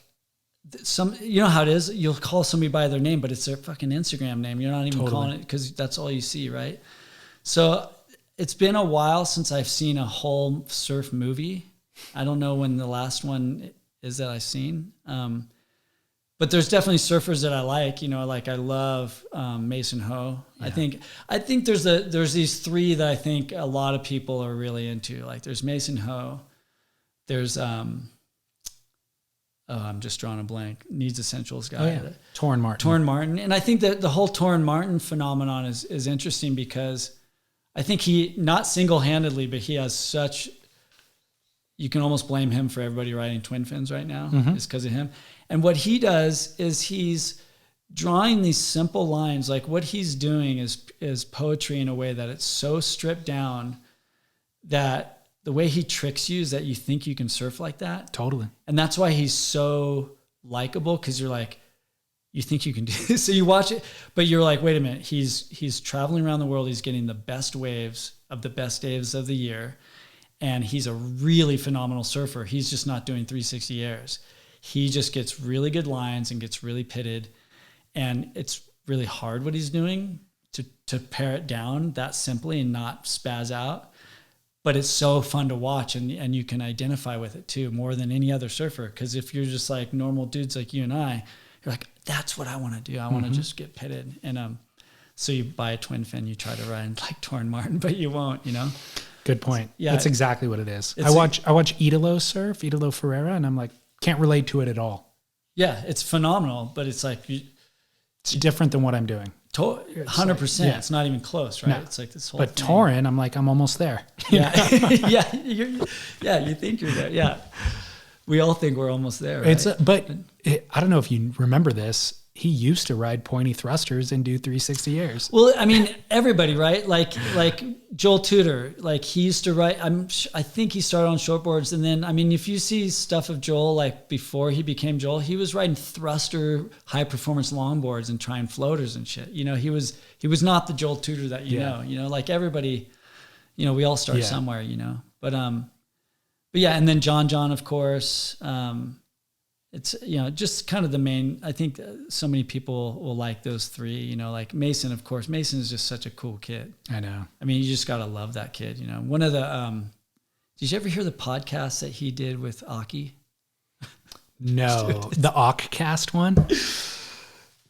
you know how it is, you'll call somebody by their name, but it's their fucking Instagram name. You're not even calling it, because that's all you see, right? So it's been a while since I've seen a whole surf movie. I don't know when the last one is that I've seen. But there's definitely surfers that I like, you know, like I love Mason Ho. Yeah. I think there's these three that I think a lot of people are really into. Like there's Mason Ho, there's I'm just drawing a blank. Needs Essentials guy. Oh, yeah. Torren Martin. And I think that the whole Torren Martin phenomenon is interesting, because I think he, not single-handedly, but he has such, you can almost blame him for everybody riding twin fins right now. It's because of him. And what he does is he's drawing these simple lines. Like what he's doing is poetry in a way that it's so stripped down that the way he tricks you is that you think you can surf like that. Totally. And that's why he's so likable, because you're like, you think you can do this. So you watch it, but you're like, wait a minute, he's traveling around the world. He's getting the best waves of the best days of the year. And he's a really phenomenal surfer. He's just not doing 360 airs. He just gets really good lines and gets really pitted. And it's really hard what he's doing to pare it down that simply and not spaz out. But it's so fun to watch, and you can identify with it too, more than any other surfer. Because if you're just like normal dudes like you and I, you're like, that's what I want to do. I want to just get pitted. And so you buy a twin fin, you try to ride like Torren Martin, but you won't, you know? Good point. Yeah, that's exactly what it is. I watch Italo surf, Italo Ferreira, and I'm like, can't relate to it at all. Yeah, it's phenomenal, but it's like... it's different than what I'm doing. 100%. Yeah. It's not even close, right? No. It's like this whole thing. But Torren, I'm like, I'm almost there. Yeah. You think you're there. Yeah. We all think we're almost there, right? I don't know if you remember this. He used to ride pointy thrusters and do 360 airs. Well, I mean, everybody, right? Like Joel Tudor, like he used to ride, I think he started on shortboards. And then, I mean, if you see stuff of Joel, like before he became Joel, he was riding thruster high performance longboards and trying floaters and shit. You know, he was not the Joel Tudor that you know, like everybody, you know, we all start somewhere, you know, but yeah. And then John, of course, it's, you know, just kind of the main, I think so many people will like those three, you know, like Mason, of course. Mason is just such a cool kid. I know. I mean, you just got to love that kid, you know. One of the, did you ever hear the podcast that he did with Aki? No, the Ockcast one?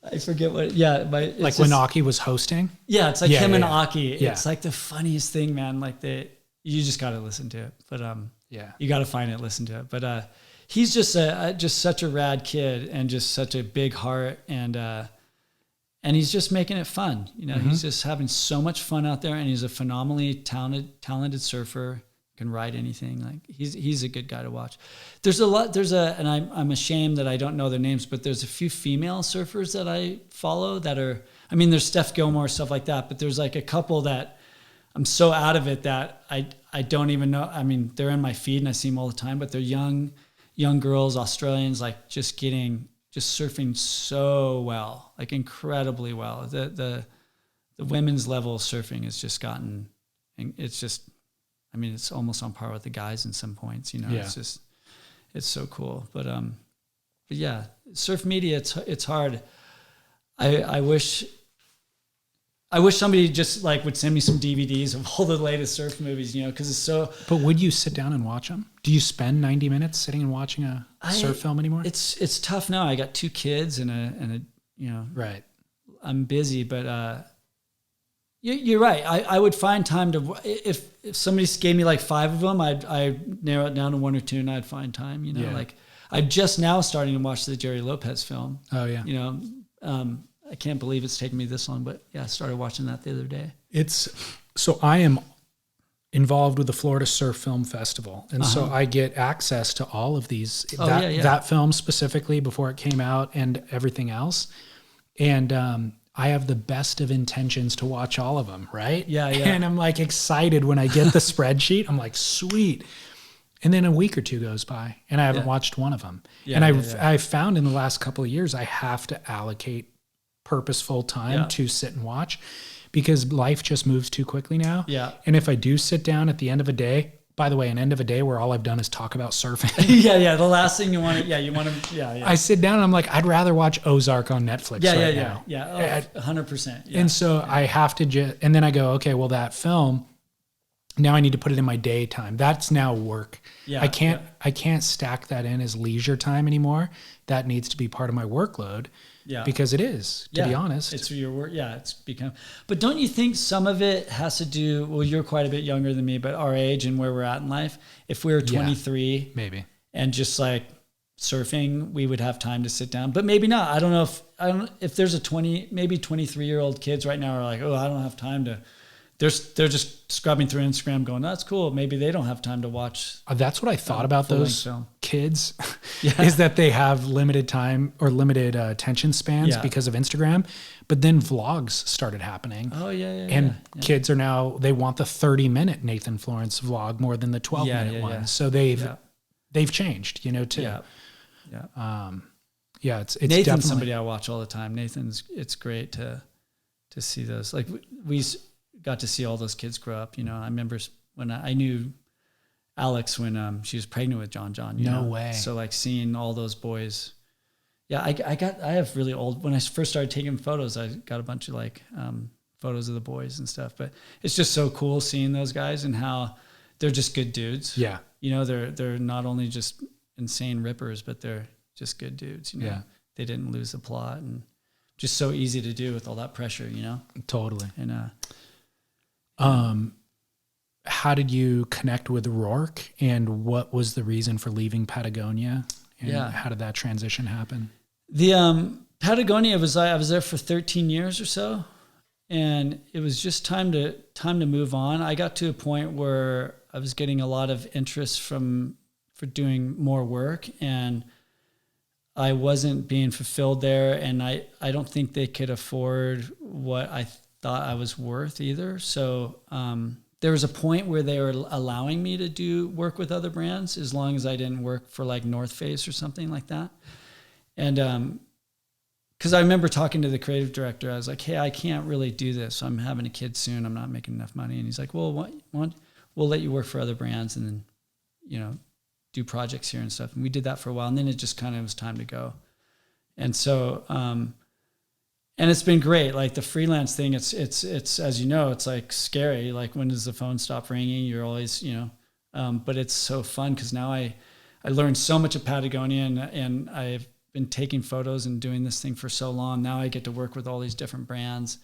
I forget what, like when Aki was hosting? Yeah, it's like him and Aki. Yeah. It's like the funniest thing, man. Like you just got to listen to it. But you got to find it, listen to it. But he's just such a rad kid, and just such a big heart, and he's just making it fun. You know, he's just having so much fun out there, and he's a phenomenally talented surfer. Can ride anything. Like he's a good guy to watch. And I'm ashamed that I don't know their names, but there's a few female surfers that I follow that are, I mean, there's Steph Gilmore, stuff like that, but there's like a couple that I'm so out of it that I don't even know. I mean, they're in my feed and I see them all the time, but they're young girls, Australians, like just surfing so well, like incredibly well. The women's level of surfing has just gotten, it's just, I mean, it's almost on par with the guys in some points, you know. Yeah. It's so cool. But yeah, surf media, it's hard. I wish somebody just like would send me some DVDs of all the latest surf movies, you know, because it's so. But would you sit down and watch them? Do you spend 90 minutes sitting and watching a surf film anymore? It's tough now. I got 2 kids and a you know. Right. I'm busy, but you're right. I would find time to, if somebody gave me like 5 of them, I'd narrow it down to 1 or 2, and I'd find time. You know, like I'm just now starting to watch the Jerry Lopez film. Oh yeah. You know, I can't believe it's taken me this long, but yeah, I started watching that the other day. So I am involved with the Florida Surf Film Festival. And so I get access to all of these, that film specifically before it came out and everything else. And I have the best of intentions to watch all of them, right? Yeah, yeah. And I'm like excited when I get the spreadsheet. I'm like, sweet. And then a week or two goes by and I haven't watched one of them. And I've found in the last couple of years, I have to allocate purposeful time to sit and watch, because life just moves too quickly now. Yeah. And if I do sit down at the end of a day, by the way, an end of a day where all I've done is talk about surfing. Yeah. The last thing you want to, I sit down and I'm like, I'd rather watch Ozark on Netflix now. Yeah. 100%. Yeah. And so I have to and then I go, okay, well, that film, now I need to put it in my daytime. That's now work. Yeah. I can't stack that in as leisure time anymore. That needs to be part of my workload. Yeah. Because it is, to be honest. It's your work. Yeah, it's become. But don't you think some of it has to do, well, you're quite a bit younger than me, but our age and where we're at in life, if we were 23 maybe, and just like surfing, we would have time to sit down, but maybe not. I don't know if there's a 23-year-old kids right now are like, oh, I don't have time to, they're just scrubbing through Instagram going, that's cool. Maybe they don't have time to watch. That's what I thought about those kids is that they have limited time or limited attention spans because of Instagram. But then vlogs started happening. Oh, yeah. And kids are now, they want the 30-minute Nathan Florence vlog more than the 12-minute one. So they've changed, too. Yeah. It's Nathan's definitely somebody I watch all the time. It's great to see those. Like we got to see all those kids grow up. I remember when I knew Alex when she was pregnant with John. No way. So like seeing all those boys. Yeah, I have really old, when I first started taking photos, I got a bunch of like photos of the boys and stuff. But it's just so cool seeing those guys and how they're just good dudes. Yeah. They're not only just insane rippers, but they're just good dudes. Yeah. They didn't lose the plot and just so easy to do with all that pressure. Totally. And how did you connect with Rourke, and what was the reason for leaving Patagonia? And how did that transition happen? The Patagonia I was there for 13 years or so, and it was just time to move on. I got to a point where I was getting a lot of interest for doing more work, and I wasn't being fulfilled there, and I don't think they could afford what I thought I was worth either. So there was a point where they were allowing me to do work with other brands as long as I didn't work for like North Face or something like that. And because I remember talking to the creative director, I was like, hey, I can't really do this. I'm having a kid soon. I'm not making enough money. And he's like, well, we'll let you work for other brands and then, do projects here and stuff. And we did that for a while. And then it just kind of was time to go. And so, and it's been great. Like the freelance thing, it's as you know, it's like scary. Like when does the phone stop ringing? You're always, but it's so fun because now I learned so much of Patagonia and I've been taking photos and doing this thing for so long. Now I get to work with all these different brands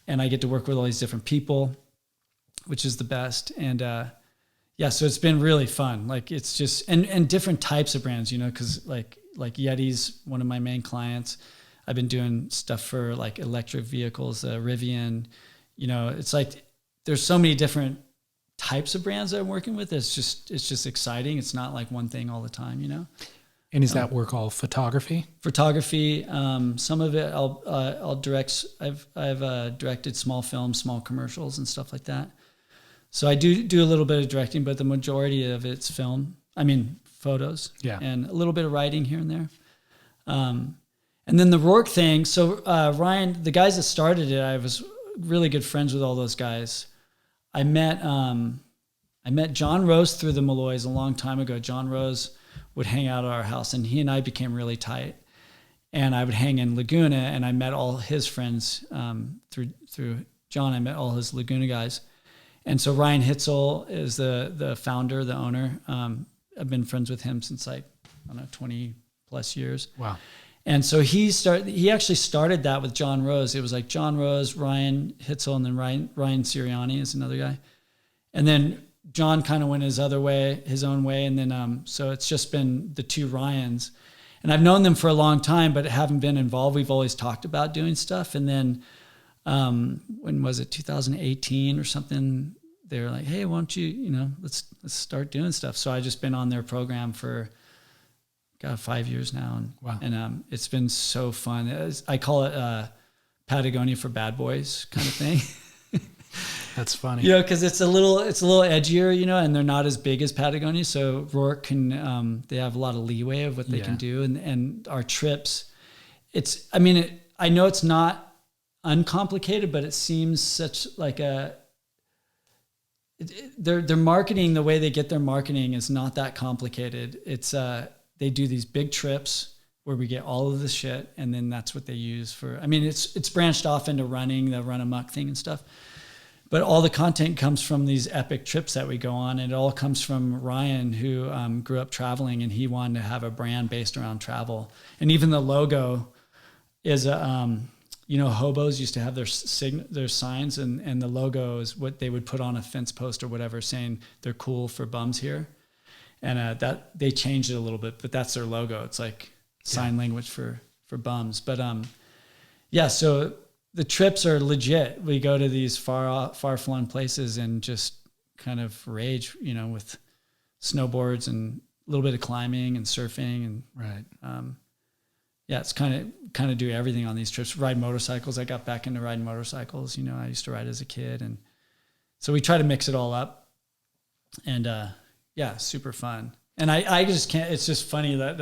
and I get to work with all these different people, which is the best. And, so it's been really fun. Like it's just, and different types of brands, cause like Yeti's one of my main clients. I've been doing stuff for like electric vehicles, Rivian, it's like, there's so many different types of brands that I'm working with. It's just exciting. It's not like one thing all the time, And is that work all photography? Photography. Some of it I'll direct. I've directed small films, small commercials and stuff like that. So I do a little bit of directing, but the majority of it's photos. Yeah. And a little bit of writing here and there. And then the Rourke thing. So Ryan, the guys that started it, I was really good friends with all those guys. I met John Rose through the Malloys a long time ago. John Rose would hang out at our house, and he and I became really tight. And I would hang in Laguna, and I met all his friends through John. I met all his Laguna guys. And so Ryan Hitzel is the founder, the owner. I've been friends with him since 20 plus years. Wow. And so he actually started that with John Rose. It was like John Rose, Ryan Hitzel, and then Ryan Sirianni is another guy. And then John kind of went his own way. And then, so it's just been the two Ryans. And I've known them for a long time, but haven't been involved. We've always talked about doing stuff. And then, when was it, 2018 or something? they're like, hey, why don't you, let's start doing stuff. So I just been on their program for 5 years now. And, wow. And it's been so fun. I call it Patagonia for bad boys kind of thing. That's funny. Because it's a little edgier, and they're not as big as Patagonia. So Rourke can, they have a lot of leeway of what they can do. And our trips, I know it's not uncomplicated, but it seems such like their marketing, the way they get their marketing is not that complicated. It's, they do these big trips where we get all of the shit. And then that's what they use for, it's branched off into running, the Run Amok thing and stuff. But all the content comes from these epic trips that we go on. And it all comes from Ryan, who grew up traveling, and he wanted to have a brand based around travel. And even the logo is hobos used to have their signs, and the logo is what they would put on a fence post or whatever, saying they're cool for bums here. And that they changed it a little bit, but that's their logo. It's like sign language for bums. But so the trips are legit. We go to these far-flung places and just kind of rage, with snowboards and a little bit of climbing and surfing and right. It's kind of do everything on these trips. Ride motorcycles. I got back into riding motorcycles. I used to ride as a kid, and so we try to mix it all up. And super fun. And I just can't. It's just funny that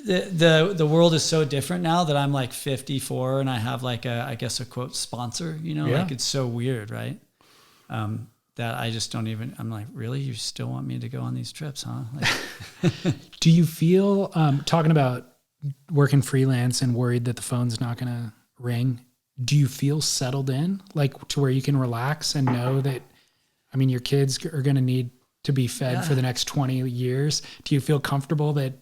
the world is so different now that I'm like 54 and I have like I guess a quote sponsor. Like it's so weird, right? That I just don't even. I'm like, really? You still want me to go on these trips, huh? Like, do you feel talking about working freelance and worried that the phone's not going to ring? Do you feel settled in, like to where you can relax and know that, your kids are going to need to be fed for the next 20 years? Do you feel comfortable that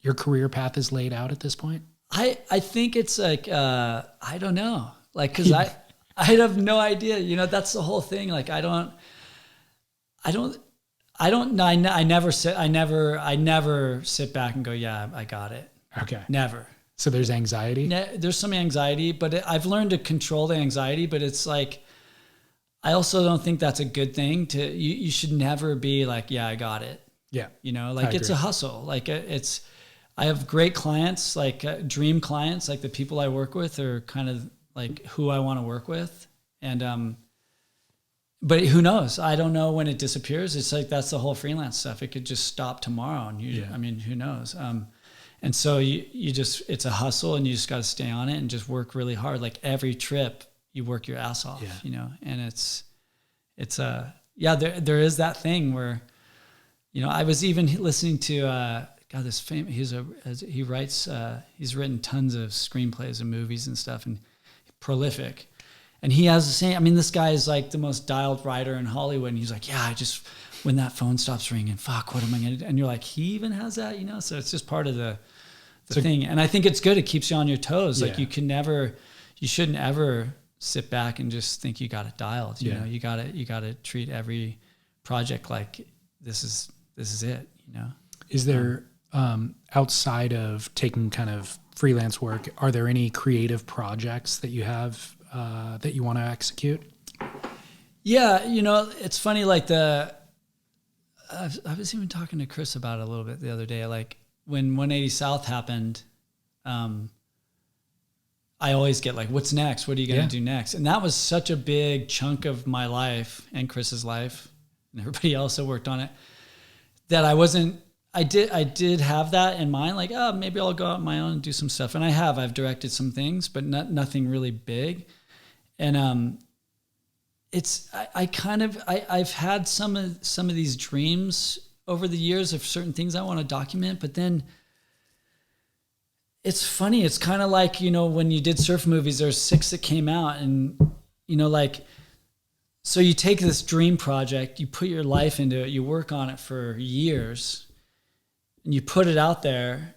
your career path is laid out at this point? I think it's like, I don't know. Like, cause I have no idea, that's the whole thing. Like, I never sit back and go, yeah, I got it. Okay. Never. So there's anxiety? There's some anxiety, but I've learned to control the anxiety, but it's like, I also don't think that's a good thing you should never be like, yeah, I got it. Yeah. It's a hustle. Like I have great clients, like dream clients, like the people I work with are kind of like who I want to work with. And, but who knows? I don't know when it disappears. It's like, that's the whole freelance stuff. It could just stop tomorrow and who knows? And so you just, it's a hustle and you just got to stay on it and just work really hard. Like every trip you work your ass off, and there is that thing where, I was even listening to, this famous, he's written tons of screenplays and movies and stuff and prolific. And he has the same, this guy is like the most dialed writer in Hollywood. And he's like, when that phone stops ringing, fuck, what am I going to do? And you're like, he even has that, so it's just part of the thing. And I think it's good. It keeps you on your toes. Like you shouldn't ever sit back and just think you got it dialed. You know, you got to treat every project like this is it, Is there, outside of taking kind of freelance work, are there any creative projects that you have, that you want to execute? Yeah. It's funny, like I was even talking to Chris about it a little bit the other day. Like when 180 South happened, I always get like, what's next? What are you going to do next? And that was such a big chunk of my life and Chris's life and everybody else that worked on it that I did have that in mind. Like, oh, maybe I'll go out on my own and do some stuff. And I've directed some things, but nothing really big. And, I've had some of these dreams over the years of certain things I want to document, but then it's funny. It's kind of like, when you did surf movies, there's 6 that came out and, so you take this dream project, you put your life into it, you work on it for years and you put it out there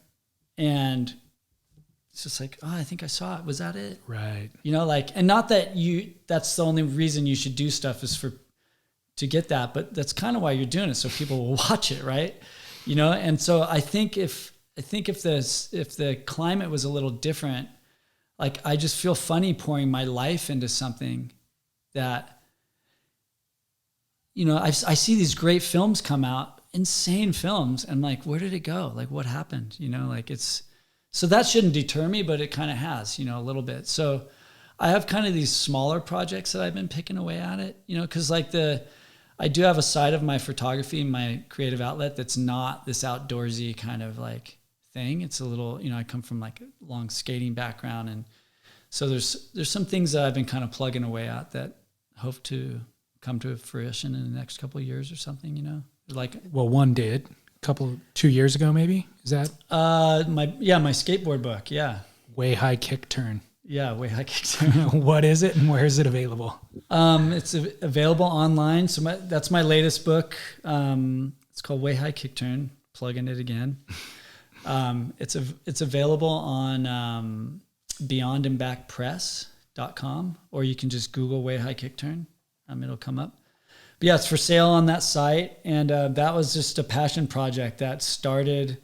and it's just like, oh, I think I saw it. Was that it? Right. And not that that's the only reason you should do stuff is to get that, but that's kind of why you're doing it. So people will watch it. Right. And so I think if the climate was a little different, like I just feel funny pouring my life into something that I see these great films come out, insane films. And I'm like, where did it go? Like, what happened? So that shouldn't deter me, but it kind of has, a little bit. So I have kind of these smaller projects that I've been picking away at it, cause like I do have a side of my photography, my creative outlet, that's not this outdoorsy kind of like thing. It's a little, I come from like a long skating background. And so there's some things that I've been kind of plugging away at that hope to come to fruition in the next couple of years or something, like. Well, one did 2 years ago, maybe. Is that? My skateboard book. Yeah. Way High Kick Turn. Yeah. Way High Kick Turn. What is it and where is it available? It's available online. So that's my latest book. It's called Way High Kick Turn. Plugging it again. It's available on beyondandbackpress.com, or you can just Google Way High Kick Turn. It'll come up. But yeah, it's for sale on that site. And that was just a passion project that started,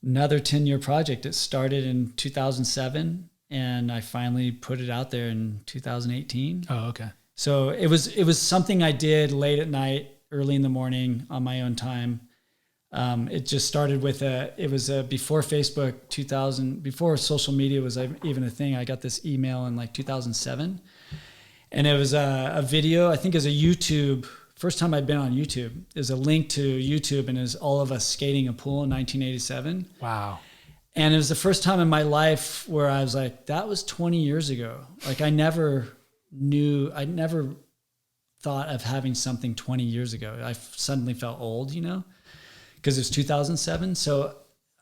another 10-year project. It started in 2007, and I finally put it out there in 2018. Oh, okay. So it was something I did late at night, early in the morning on my own time. It just started with before Facebook, before social media was even a thing. I got this email in like 2007, and it was a video. I think it was a YouTube. First time I'd been on YouTube. There's a link to YouTube, and it was all of us skating a pool in 1987. Wow. And it was the first time in my life where I was like, that was 20 years ago. Like I never thought of having something 20 years ago. I suddenly felt old, because it was 2007. So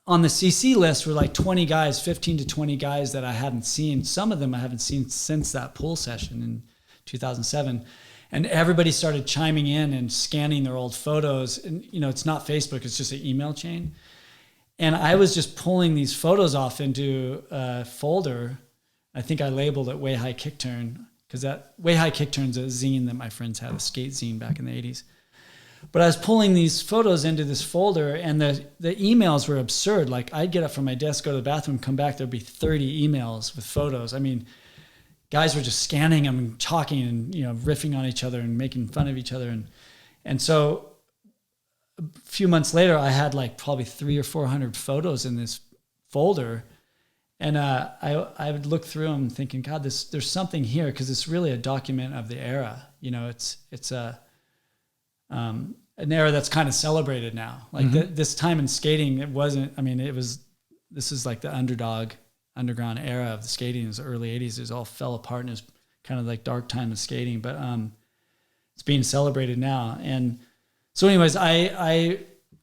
on the CC list were like 15 to 20 guys that I hadn't seen. Some of them I haven't seen since that pool session in 2007. And everybody started chiming in and scanning their old photos. And, it's not Facebook, it's just an email chain. And I was just pulling these photos off into a folder. I think I labeled it Way High Kick Turn, because that Way High Kick Turn's a zine that my friends had, a skate zine back in the 80s. But I was pulling these photos into this folder, and the emails were absurd. Like I'd get up from my desk, go to the bathroom, come back, there'd be 30 emails with photos. I mean, guys were just scanning them and talking and, riffing on each other and making fun of each other. And so a few months later, I had like probably 300 or 400 photos in this folder. And I would look through them thinking, God, there's something here, because it's really a document of the era. It's an era that's kind of celebrated now. Like this time in skating, it wasn't. I mean, this is like the underground era of the skating. In the early 80s, it all fell apart, and it was kind of like dark time of skating. But it's being celebrated now. And so, anyways, I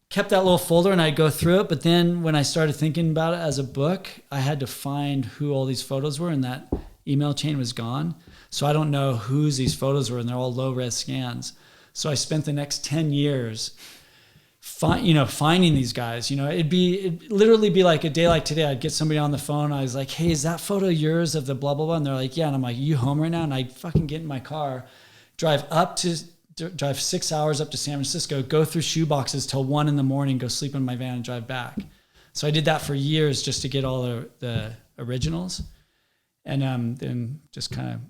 kept that little folder and I'd go through it. But then when I started thinking about it as a book, I had to find who all these photos were, and that email chain was gone. So I don't know whose these photos were, and they're all low-res scans. So I spent the next 10 years finding these guys. It'd literally be like a day like today. I'd get somebody on the phone. I was like, hey, is that photo yours of the blah, blah, blah? And they're like, yeah. And I'm like, you home right now? And I'd fucking get in my car, drive 6 hours up to San Francisco, go through shoe boxes till 1 a.m, go sleep in my van and drive back. So I did that for years just to get all the originals. And then just kind of,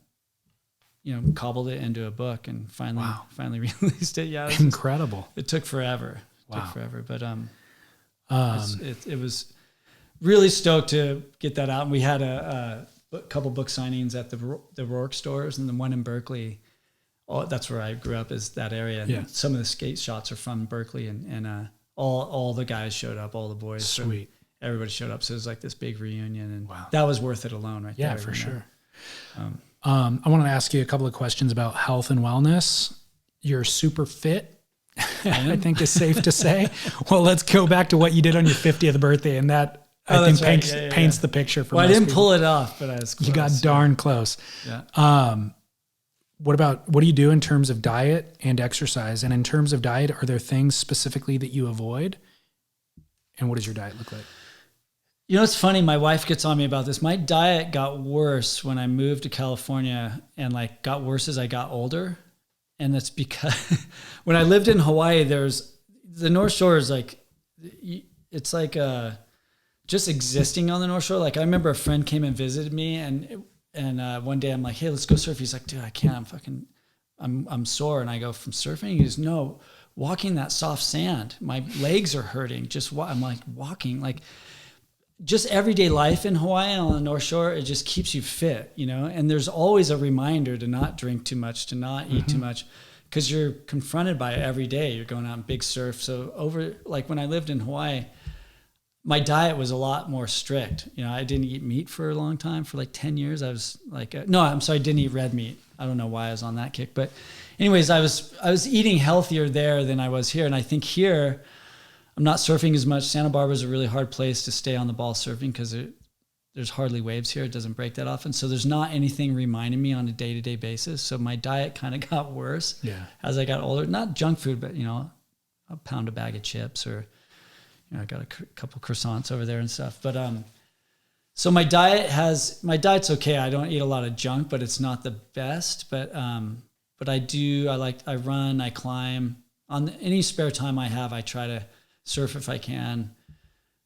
cobbled it into a book and finally released it. Yeah. Incredible. It took forever. Wow. But it was really stoked to get that out. And we had a couple book signings at the Rourke stores, and the one in Berkeley. That's where I grew up, is that area. And some of the skate shots are from Berkeley, and all the guys showed up, all the boys. Sweet. Everybody showed up. So it was like this big reunion, and that was worth it alone right there. Yeah, for sure. I want to ask you a couple of questions about health and wellness. You're super fit, I think is safe to say. Well, let's go back to what you did on your 50th birthday, and that I think paints the picture for most I didn't people. Pull it off, but I was close. You got darn close. Yeah. What do you do in terms of diet and exercise? And in terms of diet, are there things specifically that you avoid? And what does your diet look like? It's funny. My wife gets on me about this. My diet got worse when I moved to California, and got worse as I got older. And that's because when I lived in Hawaii, the North Shore is it's like just existing on the North Shore. Like I remember a friend came and visited me, and one day I'm like, hey, let's go surf. He's like, dude, I can't. I'm fucking I'm sore. And I go, from surfing? He goes, no, walking that soft sand, my legs are hurting. I'm like, walking, like just everyday life in Hawaii and on the North Shore, it just keeps you fit, you know? And there's always a reminder to not drink too much, to not eat too much, because you're confronted by it every day. You're going out in big surf. So like when I lived in Hawaii, my diet was a lot more strict. You know, I didn't eat meat for a long time. For like 10 years, I was like, I didn't eat red meat. I don't know why I was on that kick. But anyways, I was eating healthier there than I was here. And I think here, I'm not surfing as much. Santa Barbara is a really hard place to stay on the ball surfing because there's hardly waves here. It doesn't break that often. So there's not anything reminding me on a day-to-day basis. So my diet kind of got worse as I got older. Not junk food, but, you know, I'll pound a bag of chips, or, you know, I got a couple croissants over there and stuff. But so my diet's okay. I don't eat a lot of junk, but it's not the best. But I run, I climb. On any spare time I have, I try to surf if I can.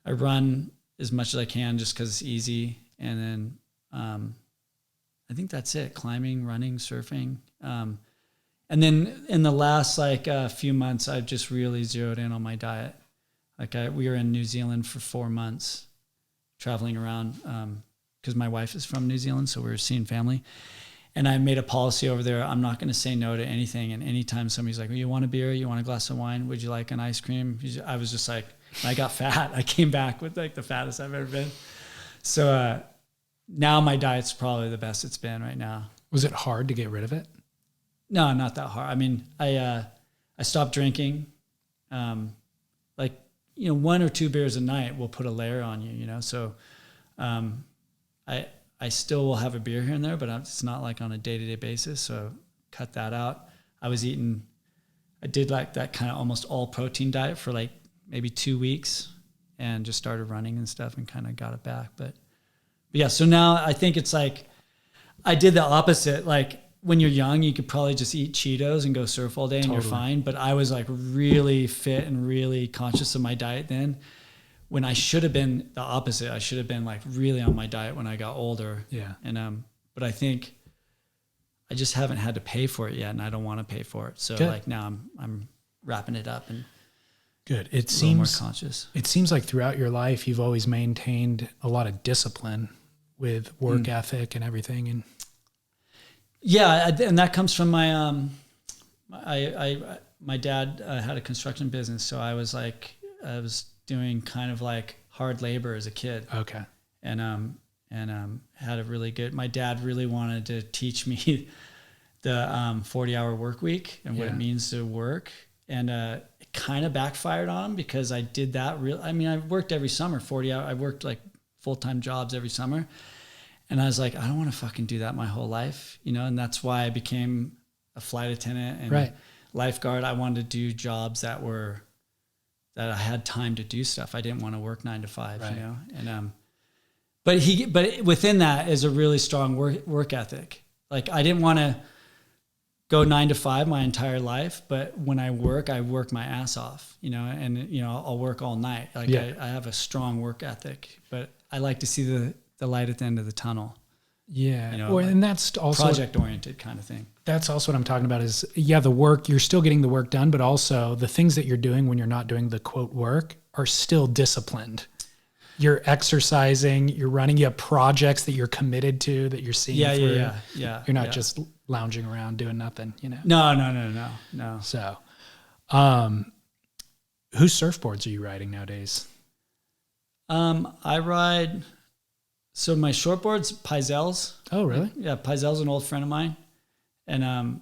I run as much as I can just because it's easy. And then I think that's it. Climbing, running, surfing. And then in the last few months, I've just really zeroed in on my diet. We were in New Zealand for 4 months, traveling around because my wife is from New Zealand, so we were seeing family. And I made a policy over there. I'm not going to say no to anything. And anytime somebody's like, well, you want a beer? You want a glass of wine? Would you like an ice cream? I was just like, I got fat. I came back with like the fattest I've ever been. So now my diet's probably the best it's been right now. Was it hard to get rid of it? No, not that hard. I mean, I stopped drinking. 1 or 2 beers a night will put a layer on you, you know? So I still will have a beer here and there, but it's not like on a day-to-day basis. So cut that out. I did like that kind of almost all protein diet for like maybe 2 weeks and just started running and stuff and kind of got it back. But yeah, so now I think it's like, I did the opposite. Like when you're young, you could probably just eat Cheetos and go surf all day and you're fine. But I was like really fit and really conscious of my diet then, when I should have been the opposite. I should have been like really on my diet when I got older. Yeah. And but I think I just haven't had to pay for it yet, and I don't want to pay for it. So like now I'm wrapping it up and good. It seems more conscious. It seems like throughout your life you've always maintained a lot of discipline with work ethic and everything. And yeah, and that comes from my my dad had a construction business, so I was doing kind of like hard labor as a kid. Okay. And had a really good, my dad really wanted to teach me the 40-hour work week and what it means to work. And it kind of backfired on him because I did that I worked every summer, 40 hours. I worked like full-time jobs every summer. And I was like, I don't want to fucking do that my whole life, you know? And that's why I became a flight attendant and lifeguard. I wanted to do jobs that I had time to do stuff. I didn't want to work 9 to 5, you know? And, but within that is a really strong work ethic. Like I didn't want to go 9 to 5 my entire life, but when I work my ass off, you know, and, you know, I'll work all night. Like I have a strong work ethic, but I like to see the light at the end of the tunnel. Yeah. You know, and that's also project oriented kind of thing. That's also what I'm talking about is, the work, you're still getting the work done, but also the things that you're doing when you're not doing the quote work are still disciplined. You're exercising, you're running, you have projects that you're committed to, that you're seeing through. Yeah. You're not just lounging around doing nothing, you know? No. So, whose surfboards are you riding nowadays? I ride, so my shortboard's Paizel's. Oh, really? Yeah, Paizel's an old friend of mine. And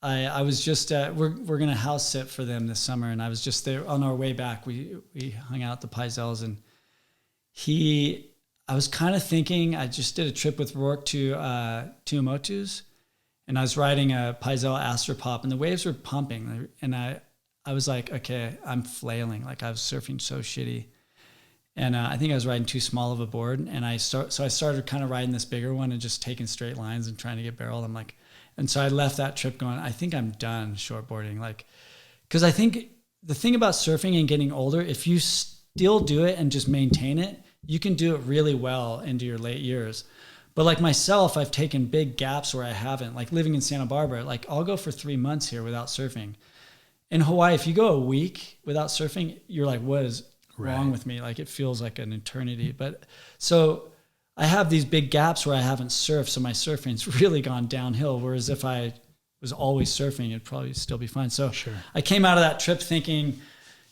I was just we're gonna house sit for them this summer, and I was just there on our way back. We hung out at the Paizel's, and I was kind of thinking, I just did a trip with Rourke to Tuamotu's, and I was riding a Paizel Astropop, and the waves were pumping, and I was like, okay, I'm flailing, like I was surfing so shitty. And I think I was riding too small of a board, and so I started kind of riding this bigger one and just taking straight lines and trying to get barreled. I'm like, and so I left that trip going, I think I'm done shortboarding. Like, because I think the thing about surfing and getting older, if you still do it and just maintain it, you can do it really well into your late years. But like myself, I've taken big gaps where I haven't, like living in Santa Barbara, like I'll go for 3 months here without surfing. In Hawaii, if you go a week without surfing, you're like, what is wrong with me? Like it feels like an eternity. But so I have these big gaps where I haven't surfed. So my surfing's really gone downhill. Whereas if I was always surfing, it'd probably still be fine. So I came out of that trip thinking,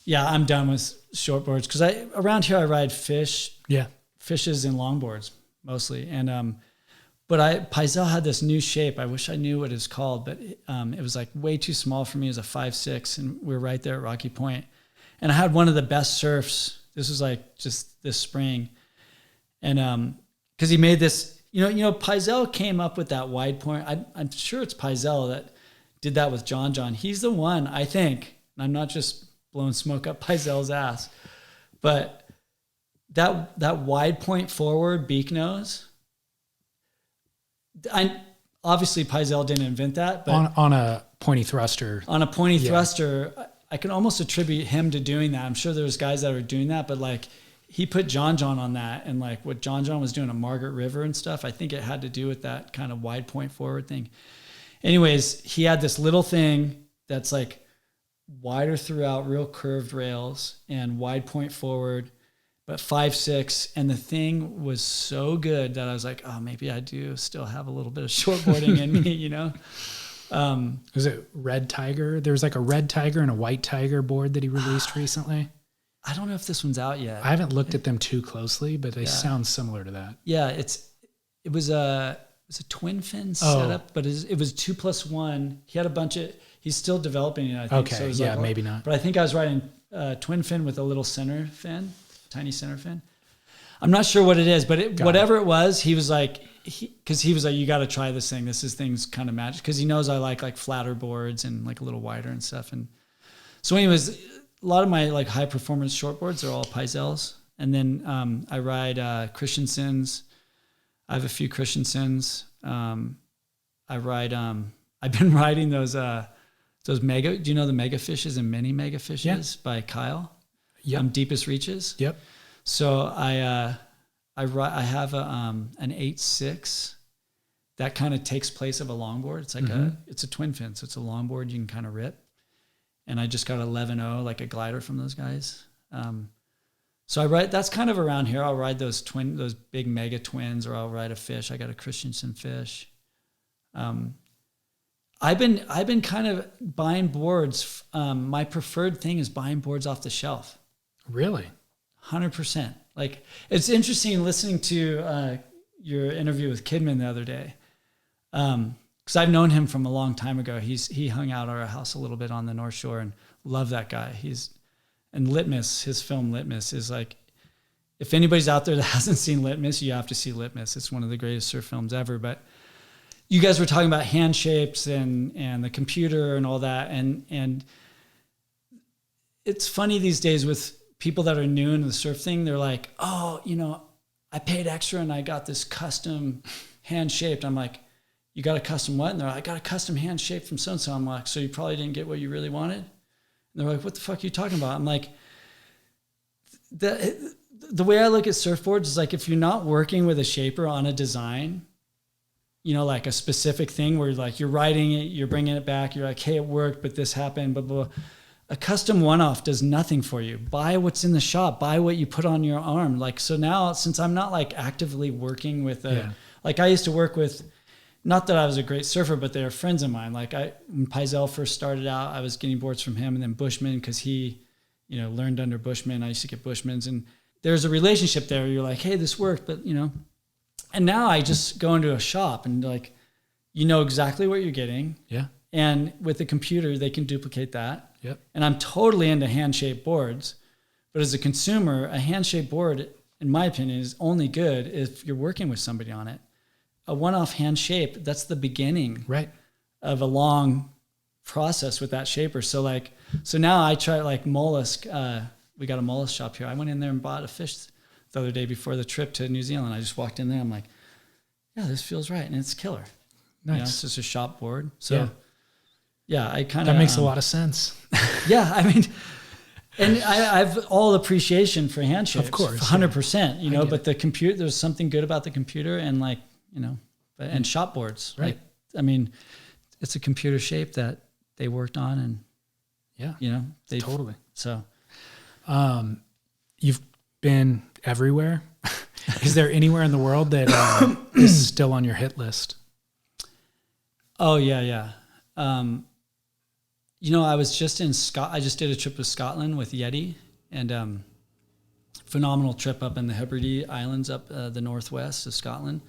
yeah, I'm done with shortboards. Cause around here I ride fishes and longboards mostly. And, but Paisel had this new shape. I wish I knew what it's called, but it was like way too small for me as a 5'6", and we were right there at Rocky Point. And I had one of the best surfs. This was like just this spring. And because he made this, Paisel came up with that wide point. I'm sure it's Paisel that did that with John John. He's the one, I think, and I'm not just blowing smoke up Paisel's ass, but that wide point forward beak nose, obviously Paisel didn't invent that, but on a pointy thruster. On a pointy thruster, I can almost attribute him to doing that. I'm sure there's guys that are doing that, but like he put John John on that, and like what John John was doing at Margaret River and stuff, I think it had to do with that kind of wide point forward thing. Anyways, he had this little thing that's like wider throughout, real curved rails and wide point forward, but 5'6", and the thing was so good that I was like, oh, maybe I do still have a little bit of shortboarding in me, Was it Red Tiger? There was like a Red Tiger and a White Tiger board that he released recently. I don't know if this one's out yet. I haven't looked at them too closely, but they sound similar to that. Yeah, it was a twin fin setup, but it was 2+1. He had a bunch of. He's still developing it, I think. Okay, so maybe not. But I think I was riding twin fin with a little center fin. Tiny center fin. I'm not sure what it is, but whatever it was, he was like, because he was like, you got to try this thing. This thing's kind of magic, because he knows I like flatter boards and like a little wider and stuff. And so, anyways, a lot of my like high performance shortboards are all Paisels, and then I ride Christensen's. I have a few Christensen's. I ride. I've been riding those mega. Do you know the Mega Fishes and Mini Mega Fishes by Kyle? Yep. Deepest Reaches. Yep. So I have an 8.6 that kind of takes place of a longboard. It's like it's a twin fin, so it's a longboard you can kind of rip. And I just got 11.0, like a glider from those guys. So I ride. That's kind of around here. I'll ride those big mega twins, or I'll ride a fish. I got a Christensen fish. I've been kind of buying boards. My preferred thing is buying boards off the shelf. Really? 100%. Like, it's interesting listening to your interview with Kidman the other day. Because I've known him from a long time ago. He hung out at our house a little bit on the North Shore, and love that guy. And Litmus, his film Litmus, is like, if anybody's out there that hasn't seen Litmus, you have to see Litmus. It's one of the greatest surf films ever. But you guys were talking about hand shapes and the computer and all that. And it's funny these days with people that are new into the surf thing. They're like, oh, I paid extra and I got this custom hand shaped. I'm like, you got a custom what? And they're like, I got a custom hand shape from so-and-so. I'm like, so you probably didn't get what you really wanted? And they're like, what the fuck are you talking about? I'm like, the way I look at surfboards is like, if you're not working with a shaper on a design, like a specific thing where like you're writing it, you're bringing it back, you're like, hey, it worked, but this happened, blah, blah, blah. A custom one-off does nothing for you. Buy what's in the shop. Buy what you put on your arm. Like, so now, since I'm not like actively working with like I used to work with, not that I was a great surfer, but they were friends of mine. Like when Paisel first started out, I was getting boards from him, and then Bushman, because he, learned under Bushman. I used to get Bushmans, and there's a relationship there. You're like, hey, this worked, but and now I just go into a shop and like, exactly what you're getting. Yeah. And with the computer, they can duplicate that. Yep. And I'm totally into hand-shaped boards. But as a consumer, a hand-shaped board, in my opinion, is only good if you're working with somebody on it. A one-off hand shape, that's the beginning of a long process with that shaper. So now I try like mollusk. We got a mollusk shop here. I went in there and bought a fish the other day before the trip to New Zealand. I just walked in there. I'm like, yeah, this feels right. And it's killer. Nice. It's just a shop board. So yeah, I kind of... That makes a lot of sense. Yeah, I mean, and I have all appreciation for hand shapes. Of course. 100%, but the computer, there's something good about the computer, and like, and shop boards. Right. Like, I mean, it's a computer shape that they worked on, and totally. So, you've been everywhere. Is there anywhere in the world that is still on your hit list? Oh yeah. I was just in I just did a trip to Scotland with Yeti, and phenomenal trip up in the Hebrides Islands up the northwest of Scotland.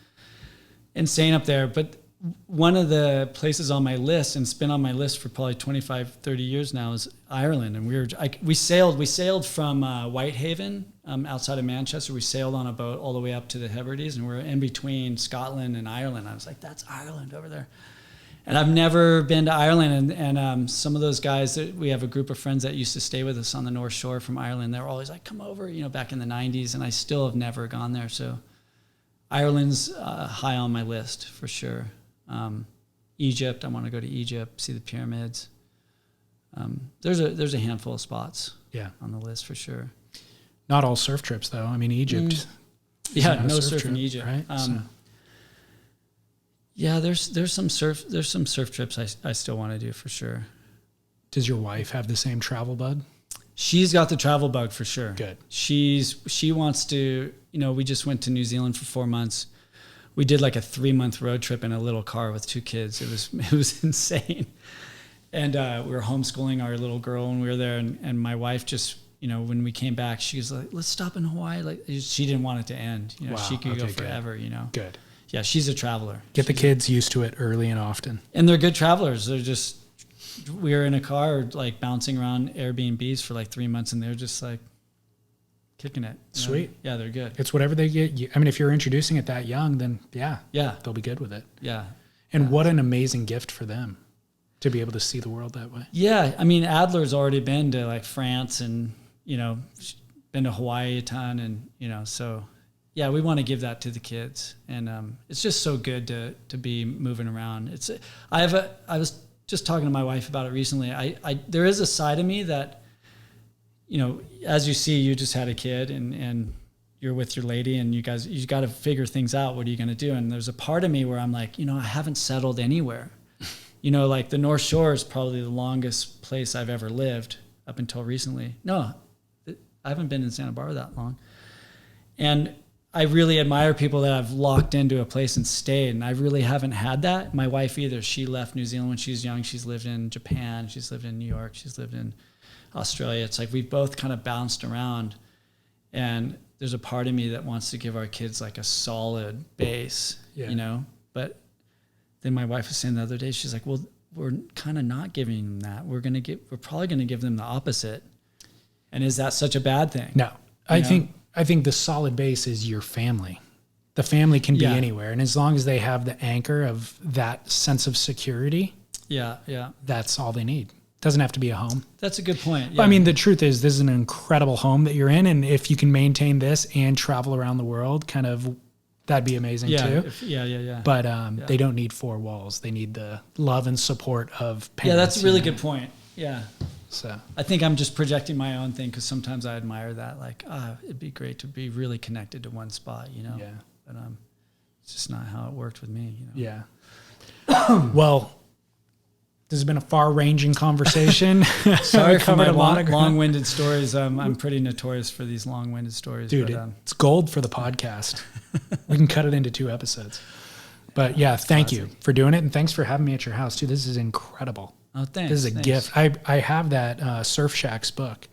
Insane up there. But one of the places on my list, and it's been on my list for probably 25, 30 years now, is Ireland. And we sailed from Whitehaven outside of Manchester. We sailed on a boat all the way up to the Hebrides, and we're in between Scotland and Ireland. I was like, that's Ireland over there. And I've never been to Ireland, and some of those guys, we have a group of friends that used to stay with us on the North Shore from Ireland. They were always like, come over, back in the 90s, and I still have never gone there. So Ireland's high on my list for sure. Egypt, I want to go to Egypt, see the pyramids. There's a handful of spots on the list for sure. Not all surf trips though. I mean, Egypt. No surf in Egypt. Right? Yeah, there's some surf trips I still want to do for sure. Does your wife have the same travel bug? She's got the travel bug for sure. Good. She wants to, we just went to New Zealand for 4 months. We did like a 3-month road trip in a little car with 2 kids. It was insane. And we were homeschooling our little girl when we were there, and my wife just, when we came back, she was like, let's stop in Hawaii. Like, she didn't want it to end. Wow, she could go forever, Good. Yeah, she's a traveler. Get the kids used to it early and often. And they're good travelers. They're just, we were in a car like bouncing around Airbnbs for like 3 months, and they're just like kicking it. Sweet. Yeah, they're good. It's whatever they get. I mean, if you're introducing it that young, then yeah, they'll be good with it. Yeah. And what an amazing gift for them to be able to see the world that way. Yeah. I mean, Adler's already been to like France and, been to Hawaii a ton, and, so yeah, we want to give that to the kids, and it's just so good to be moving around. I was just talking to my wife about it recently. There is a side of me that, as you see, you just had a kid and you're with your lady, and you got to figure things out. What are you going to do? And there's a part of me where I'm like, I haven't settled anywhere. Like the North Shore is probably the longest place I've ever lived up until recently. No, I haven't been in Santa Barbara that long. And I really admire people that have locked into a place and stayed, and I really haven't had that. My wife either. She left New Zealand when she was young. She's lived in Japan. She's lived in New York. She's lived in Australia. It's like we've both kind of bounced around, and there's a part of me that wants to give our kids like a solid base, But then my wife was saying the other day, she's like, well, we're kind of not giving them that. We're probably going to give them the opposite. And is that such a bad thing? No, I think the solid base is your family. The family can be anywhere. And as long as they have the anchor of that sense of security, that's all they need. Doesn't have to be a home. That's a good point. Yeah. I mean, the truth is this is an incredible home that you're in. And if you can maintain this and travel around the world, kind of, that'd be amazing too. But they don't need 4 walls. They need the love and support of parents. Yeah, that's a really good point. Yeah. So I think I'm just projecting my own thing, because sometimes I admire that. Like, it'd be great to be really connected to one spot, Yeah. But it's just not how it worked with me, Yeah. Well, this has been a far-ranging conversation. Sorry for my long-winded stories. I'm pretty notorious for these long-winded stories. Dude, it's gold for the podcast. We can cut it into 2 episodes. But yeah, thank you for doing it, and thanks for having me at your house too. This is incredible. Oh, thanks. This is a gift. I have that Surf Shacks book.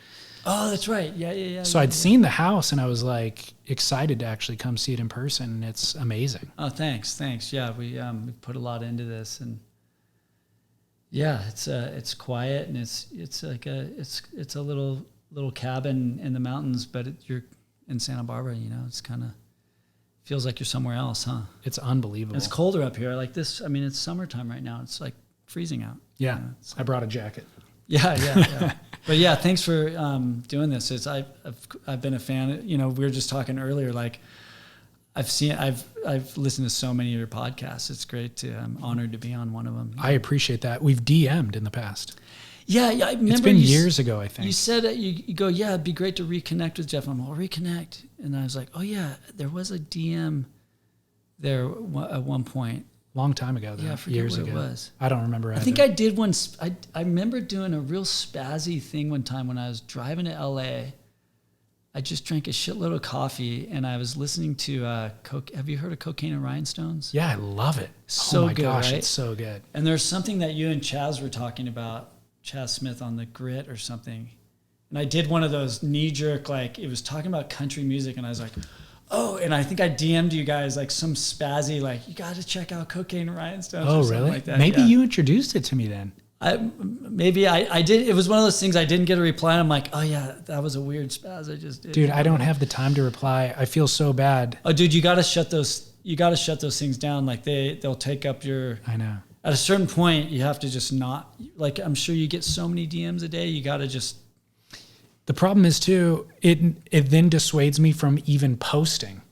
Oh, that's right. Yeah. So I'd seen the house, and I was like excited to actually come see it in person. And it's amazing. Oh, thanks. Yeah, we put a lot into this, and yeah, it's quiet, and it's like it's a little cabin in the mountains, but you're in Santa Barbara. It's kind of feels like you're somewhere else, huh? It's unbelievable. And it's colder up here. Like this. I mean, it's summertime right now. It's like freezing out. Yeah, I brought a jacket. Yeah. But yeah, thanks for doing this. I've been a fan. We were just talking earlier. Like, I've listened to so many of your podcasts. It's great I'm honored to be on one of them. I appreciate that. We've DM'd in the past. Yeah. I remember it's been years ago, I think. You said you go, yeah, it'd be great to reconnect with Jeff. I'm like, reconnect, and I was like, oh yeah, there was a DM there at one point. Long time ago, though. Yeah, I forget years what ago. it was. I don't remember. I think I did one. I remember doing a real spazzy thing one time when I was driving to LA. I just drank a shitload of coffee and I was listening to have you heard of Cocaine and Rhinestones? Yeah, I love it. So oh my good, gosh, right? it's so good. And there's something that you and Chaz were talking about, Chaz Smith, on the Grit or something. And I did one of those knee-jerk, like, it was talking about country music, and I was like, oh, and I think I DM'd you guys, like, some spazzy, like, you got to check out Cocaine and Rhinestones. Oh, or something really? like that. Maybe yeah. you introduced it to me then. I did. It was one of those things I didn't get a reply. And I'm like, oh yeah, that was a weird spaz I just did. Dude, I don't have the time to reply. I feel so bad. Oh, dude, you got to shut those things down. Like they'll take up your. I know. At a certain point, you have to just not, like, I'm sure you get so many DMs a day. You got to just. The problem is too, it then dissuades me from even posting.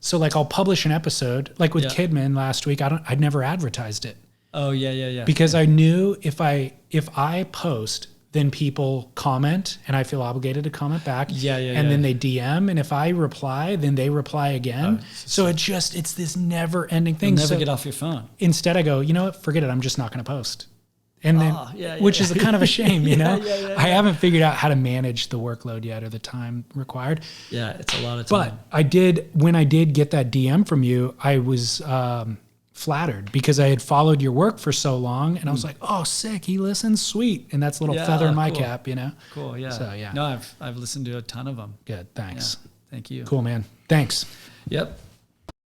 So like I'll publish an episode, like with Kidman last week. I'd never advertised it. Oh yeah. Because I knew if I post, then people comment, and I feel obligated to comment back. And then they DM, and if I reply, then they reply again. So it's this never-ending thing. You'll never get off your phone. Instead, I go, you know what? Forget it. I'm just not going to post. And then, which is kind of a shame, you know. I haven't figured out how to manage the workload yet or the time required. Yeah, it's a lot of time. But when I did get that DM from you, I was flattered because I had followed your work for so long, and I was like, oh, sick, he listens, sweet. And that's a little feather in my cap, you know. Cool. Yeah. So yeah. No, I've listened to a ton of them. Good. Thanks. Yeah, thank you. Cool, man. Thanks. Yep.